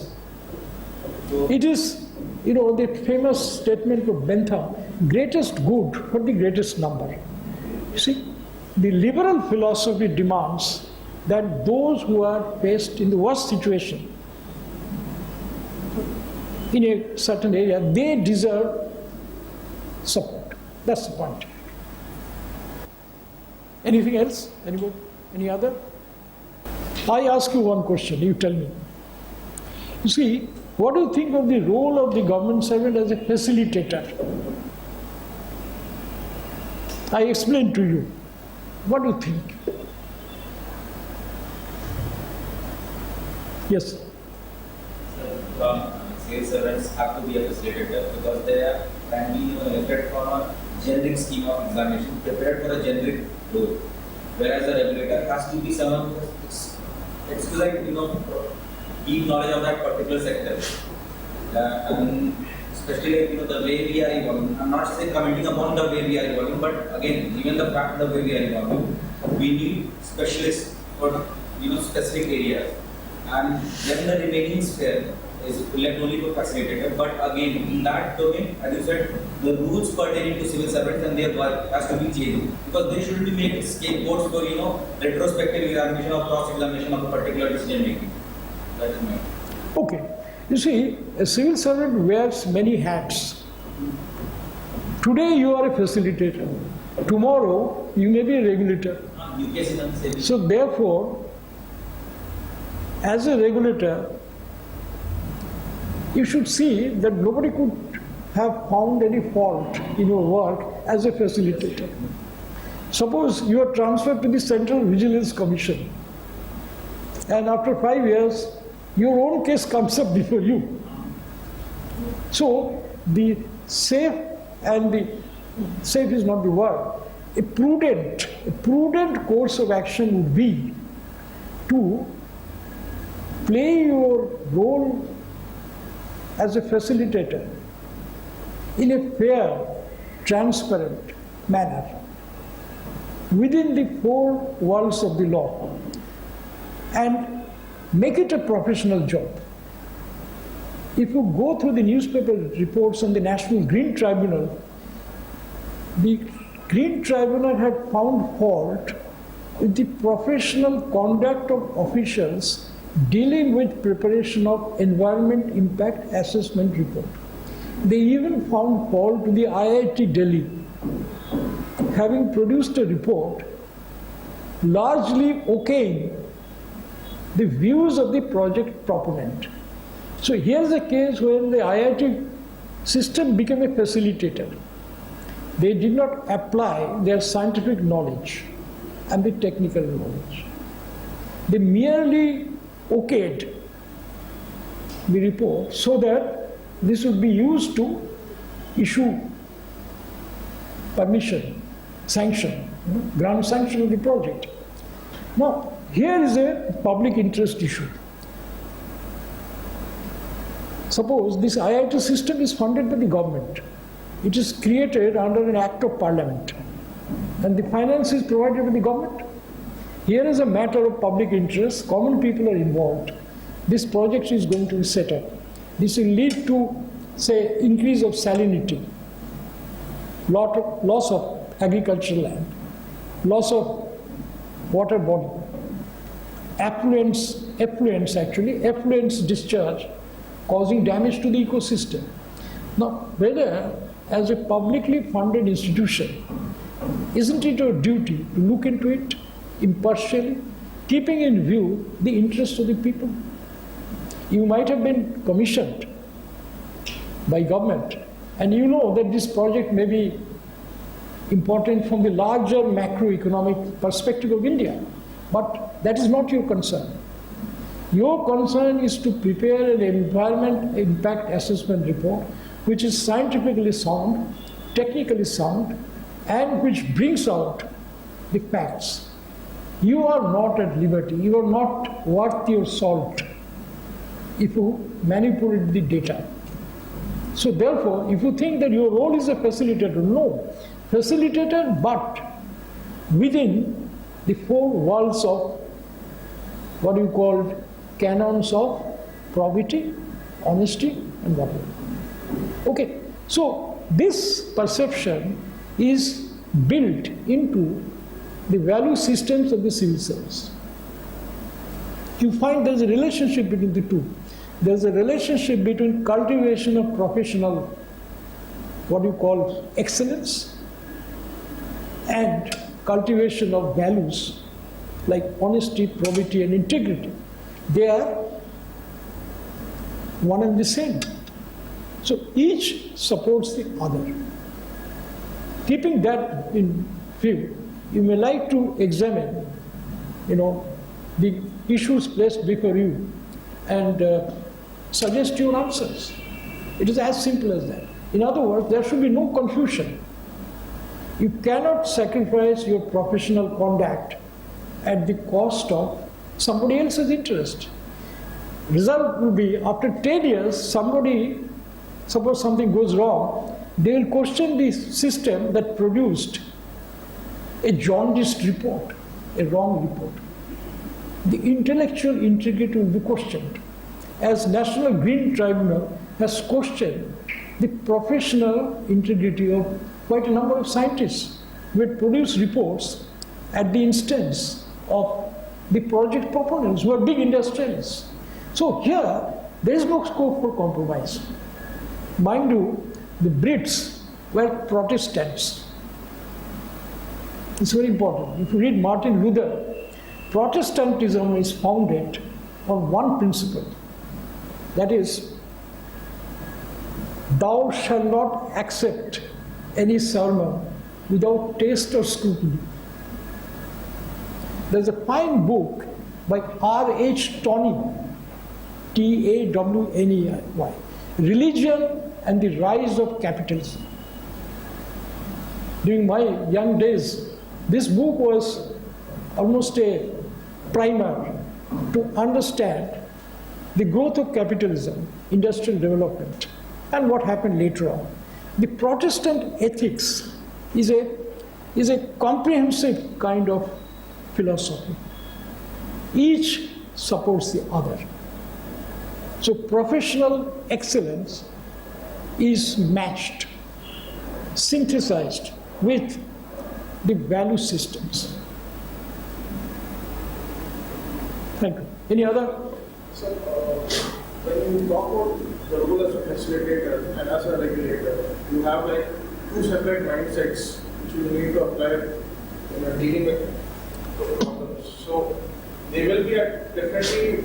It is, the famous statement of Bentham, greatest good for the greatest number. You see, the liberal philosophy demands that those who are faced in the worst situation in a certain area, they deserve support. That's the point. Anything else? Anybody? Any other? I ask you one question, you tell me. You see, what do you think of the role of the government servant as a facilitator? I explained to you. What do you think? Yes. Civil servants have to be a facilitator because they can be elected from a generic scheme of examination prepared for a generic role. Whereas the regulator has to be someone who has deep knowledge of that particular sector. And especially the way we are evolving. I'm not saying commenting upon the way we are evolving, but again, even the fact the way we are evolving, we need specialists for specific areas. And then the remaining sphere is left only for facilitator. But again, in that domain, as you said, the rules pertaining to civil servants and their work has to be changed because they shouldn't be made scapegoats for retrospective examination or cross-examination of a particular decision making. That is my. Okay. You see, a civil servant wears many hats. Today you are a facilitator. Tomorrow you may be a regulator. So therefore, as a regulator, you should see that nobody could have found any fault in your work as a facilitator. Suppose you are transferred to the Central Vigilance Commission, and after 5 years, your own case comes up before you. So the safe is not the word, a prudent course of action would be to play your role as a facilitator in a fair, transparent manner within the four walls of the law and make it a professional job. If you go through the newspaper reports on the National Green Tribunal, the Green Tribunal had found fault with the professional conduct of officials dealing with preparation of environment impact assessment report. They even found fault to the IIT Delhi, having produced a report largely okaying the views of the project proponent. So here's a case where the IIT system became a facilitator. They did not apply their scientific knowledge and the technical knowledge. They merely okayed the report so that this would be used to issue permission, sanction, grant sanction of the project. Now, here is a public interest issue. Suppose this IIT system is funded by the government. It is created under an act of parliament, and the finance is provided by the government. Here is a matter of public interest, common people are involved. This project is going to be set up. This will lead to, say, increase of salinity, loss of agricultural land, loss of water body, effluents discharge, causing damage to the ecosystem. Now, whether as a publicly funded institution, isn't it our duty to look into it impartially, keeping in view the interests of the people? You might have been commissioned by government, and you know that this project may be important from the larger macroeconomic perspective of India, but that is not your concern. Your concern is to prepare an environment impact assessment report which is scientifically sound, technically sound, and which brings out the facts. You are not at liberty, you are not worth your salt if you manipulate the data. So therefore, if you think that your role is a facilitator, no. Facilitator, but within the four walls of what you call canons of probity, honesty, and whatever. Okay, so this perception is built into the value systems of the civil service. You find there's a relationship between the two. There's a relationship between cultivation of professional, what you call excellence, and cultivation of values like honesty, probity, and integrity. They are one and the same. So each supports the other. Keeping that in view, you may like to examine, the issues placed before you and suggest your answers. It is as simple as that. In other words, there should be no confusion. You cannot sacrifice your professional conduct at the cost of somebody else's interest. Result will be, after 10 years, suppose something goes wrong, they will question the system that produced a jaundiced report, a wrong report. The intellectual integrity will be questioned, as National Green Tribunal has questioned the professional integrity of quite a number of scientists who had produced reports at the instance of the project proponents, who are big industrialists. So here, there is no scope for compromise. Mind you, the Brits were Protestants. It's very important. If you read Martin Luther, Protestantism is founded on one principle, that is, thou shalt not accept any sermon without taste or scrutiny. There's a fine book by R.H. Tawney, Tawney, Religion and the Rise of Capitalism. during my young days, this book was almost a primer to understand the growth of capitalism, industrial development, and what happened later on. The Protestant ethics is a comprehensive kind of philosophy. Each supports the other. So professional excellence is matched, synthesized with the value systems. Thank you. Any other? So, when you talk about the role as a facilitator and as a regulator, you have like two separate mindsets which you need to apply when you're dealing with problems. So, they will be definitely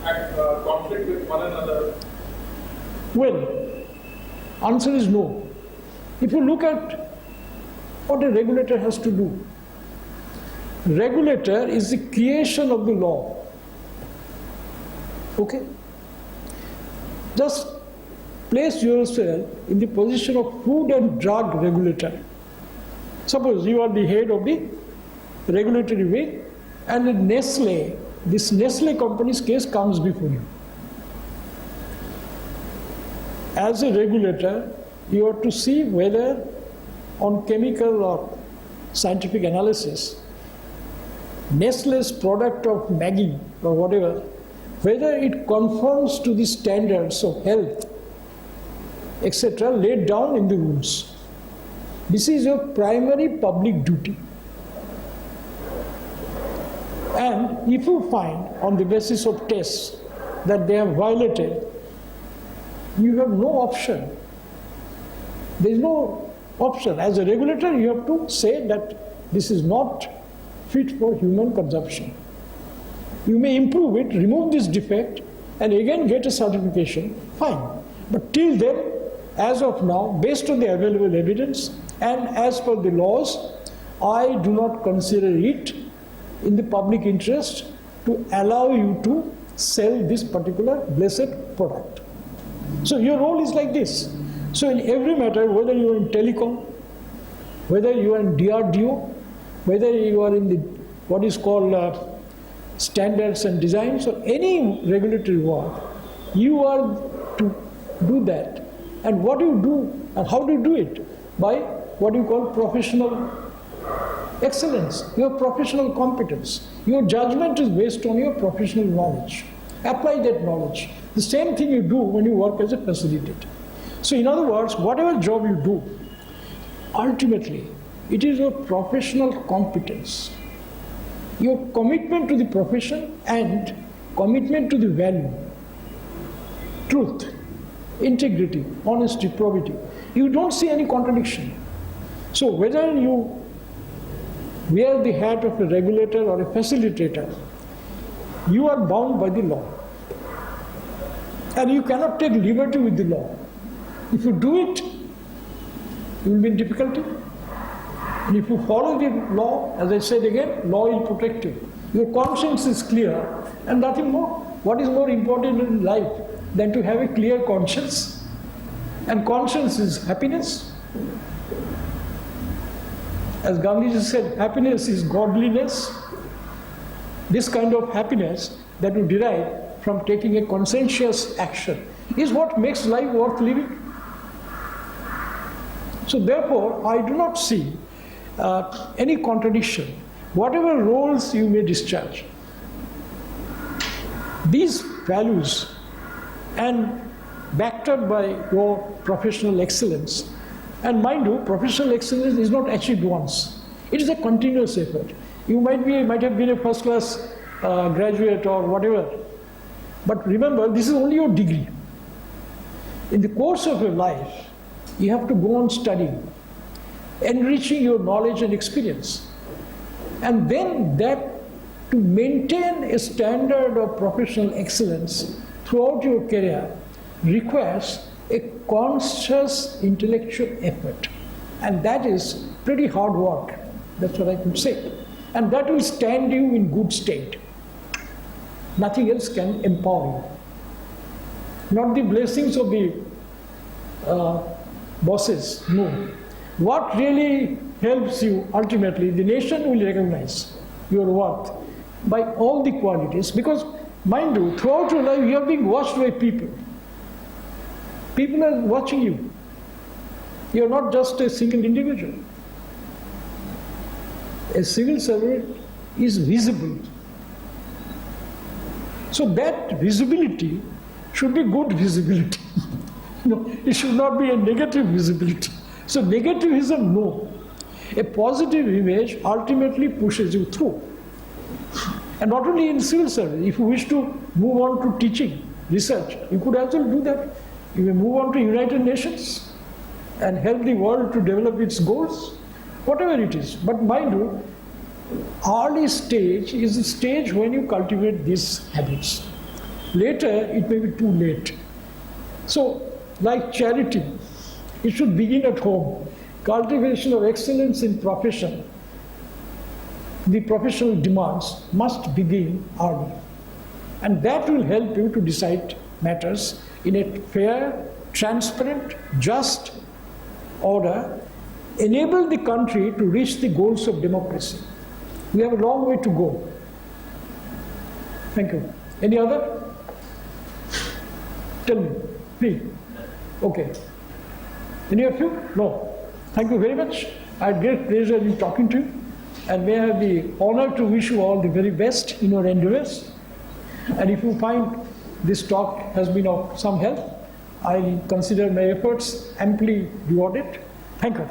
at conflict with one another. Well, answer is no. If you look at what a regulator has to do, regulator is the creation of the law. Okay? Just place yourself in the position of food and drug regulator. Suppose you are the head of the regulatory wing and Nestle, this Nestle company's case comes before you. As a regulator, you have to see whether on chemical or scientific analysis, Nestle's product of Maggi or whatever, whether it conforms to the standards of health, etc., laid down in the rules. This is your primary public duty. And if you find on the basis of tests that they have violated, you have no option. There is no option. As a regulator, you have to say that this is not fit for human consumption. You may improve it, remove this defect, and again get a certification, fine. But till then, as of now, based on the available evidence and as per the laws, I do not consider it in the public interest to allow you to sell this particular blessed product. So your role is like this. So in every matter, whether you are in telecom, whether you are in DRDO, whether you are in the what is called standards and designs, or any regulatory work, you are to do that. And what you do and how do you do it? By what you call professional excellence, your professional competence. Your judgment is based on your professional knowledge. Apply that knowledge. The same thing you do when you work as a facilitator. So in other words, whatever job you do, ultimately, it is your professional competence, your commitment to the profession and commitment to the value, truth, integrity, honesty, probity. You don't see any contradiction. So whether you wear the hat of a regulator or a facilitator, you are bound by the law. And you cannot take liberty with the law. If you do it, you will be in difficulty. And if you follow the law, as I said again, law will protect you. Your conscience is clear and nothing more. What is more important in life than to have a clear conscience? And conscience is happiness. As Gandhiji said, happiness is godliness. This kind of happiness that you derive from taking a conscientious action is what makes life worth living. So therefore, I do not see any contradiction, whatever roles you may discharge. These values, and backed up by your professional excellence, and mind you, professional excellence is not achieved once. It is a continuous effort. You might have been a first class graduate or whatever, but remember, this is only your degree. In the course of your life, you have to go on studying, enriching your knowledge and experience. And then that, to maintain a standard of professional excellence throughout your career, requires a conscious intellectual effort. And that is pretty hard work. That's what I could say. And that will stand you in good state. Nothing else can empower you. Not the blessings of the bosses, no. what really helps you ultimately, the nation will recognize your worth by all the qualities. Because, mind you, throughout your life you are being watched by people. People are watching you. You are not just a single individual. A civil servant is visible. So that visibility should be good visibility. It should not be a negative visibility. So negativism, no. A positive image ultimately pushes you through. And not only in civil service, if you wish to move on to teaching, research, you could as well do that. You may move on to United Nations and help the world to develop its goals, whatever it is. But mind you, early stage is the stage when you cultivate these habits. Later, it may be too late. So, like charity, it should begin at home. Cultivation of excellence in profession, the professional demands must begin early. And that will help you to decide matters in a fair, transparent, just order, enable the country to reach the goals of democracy. We have a long way to go. Thank you. Any other? Tell me, please. Okay. Any of you? No. Thank you very much. I had great pleasure in talking to you, and may I have the honor to wish you all the very best in your endeavors. And if you find this talk has been of some help, I'll consider my efforts amply rewarded. Thank you.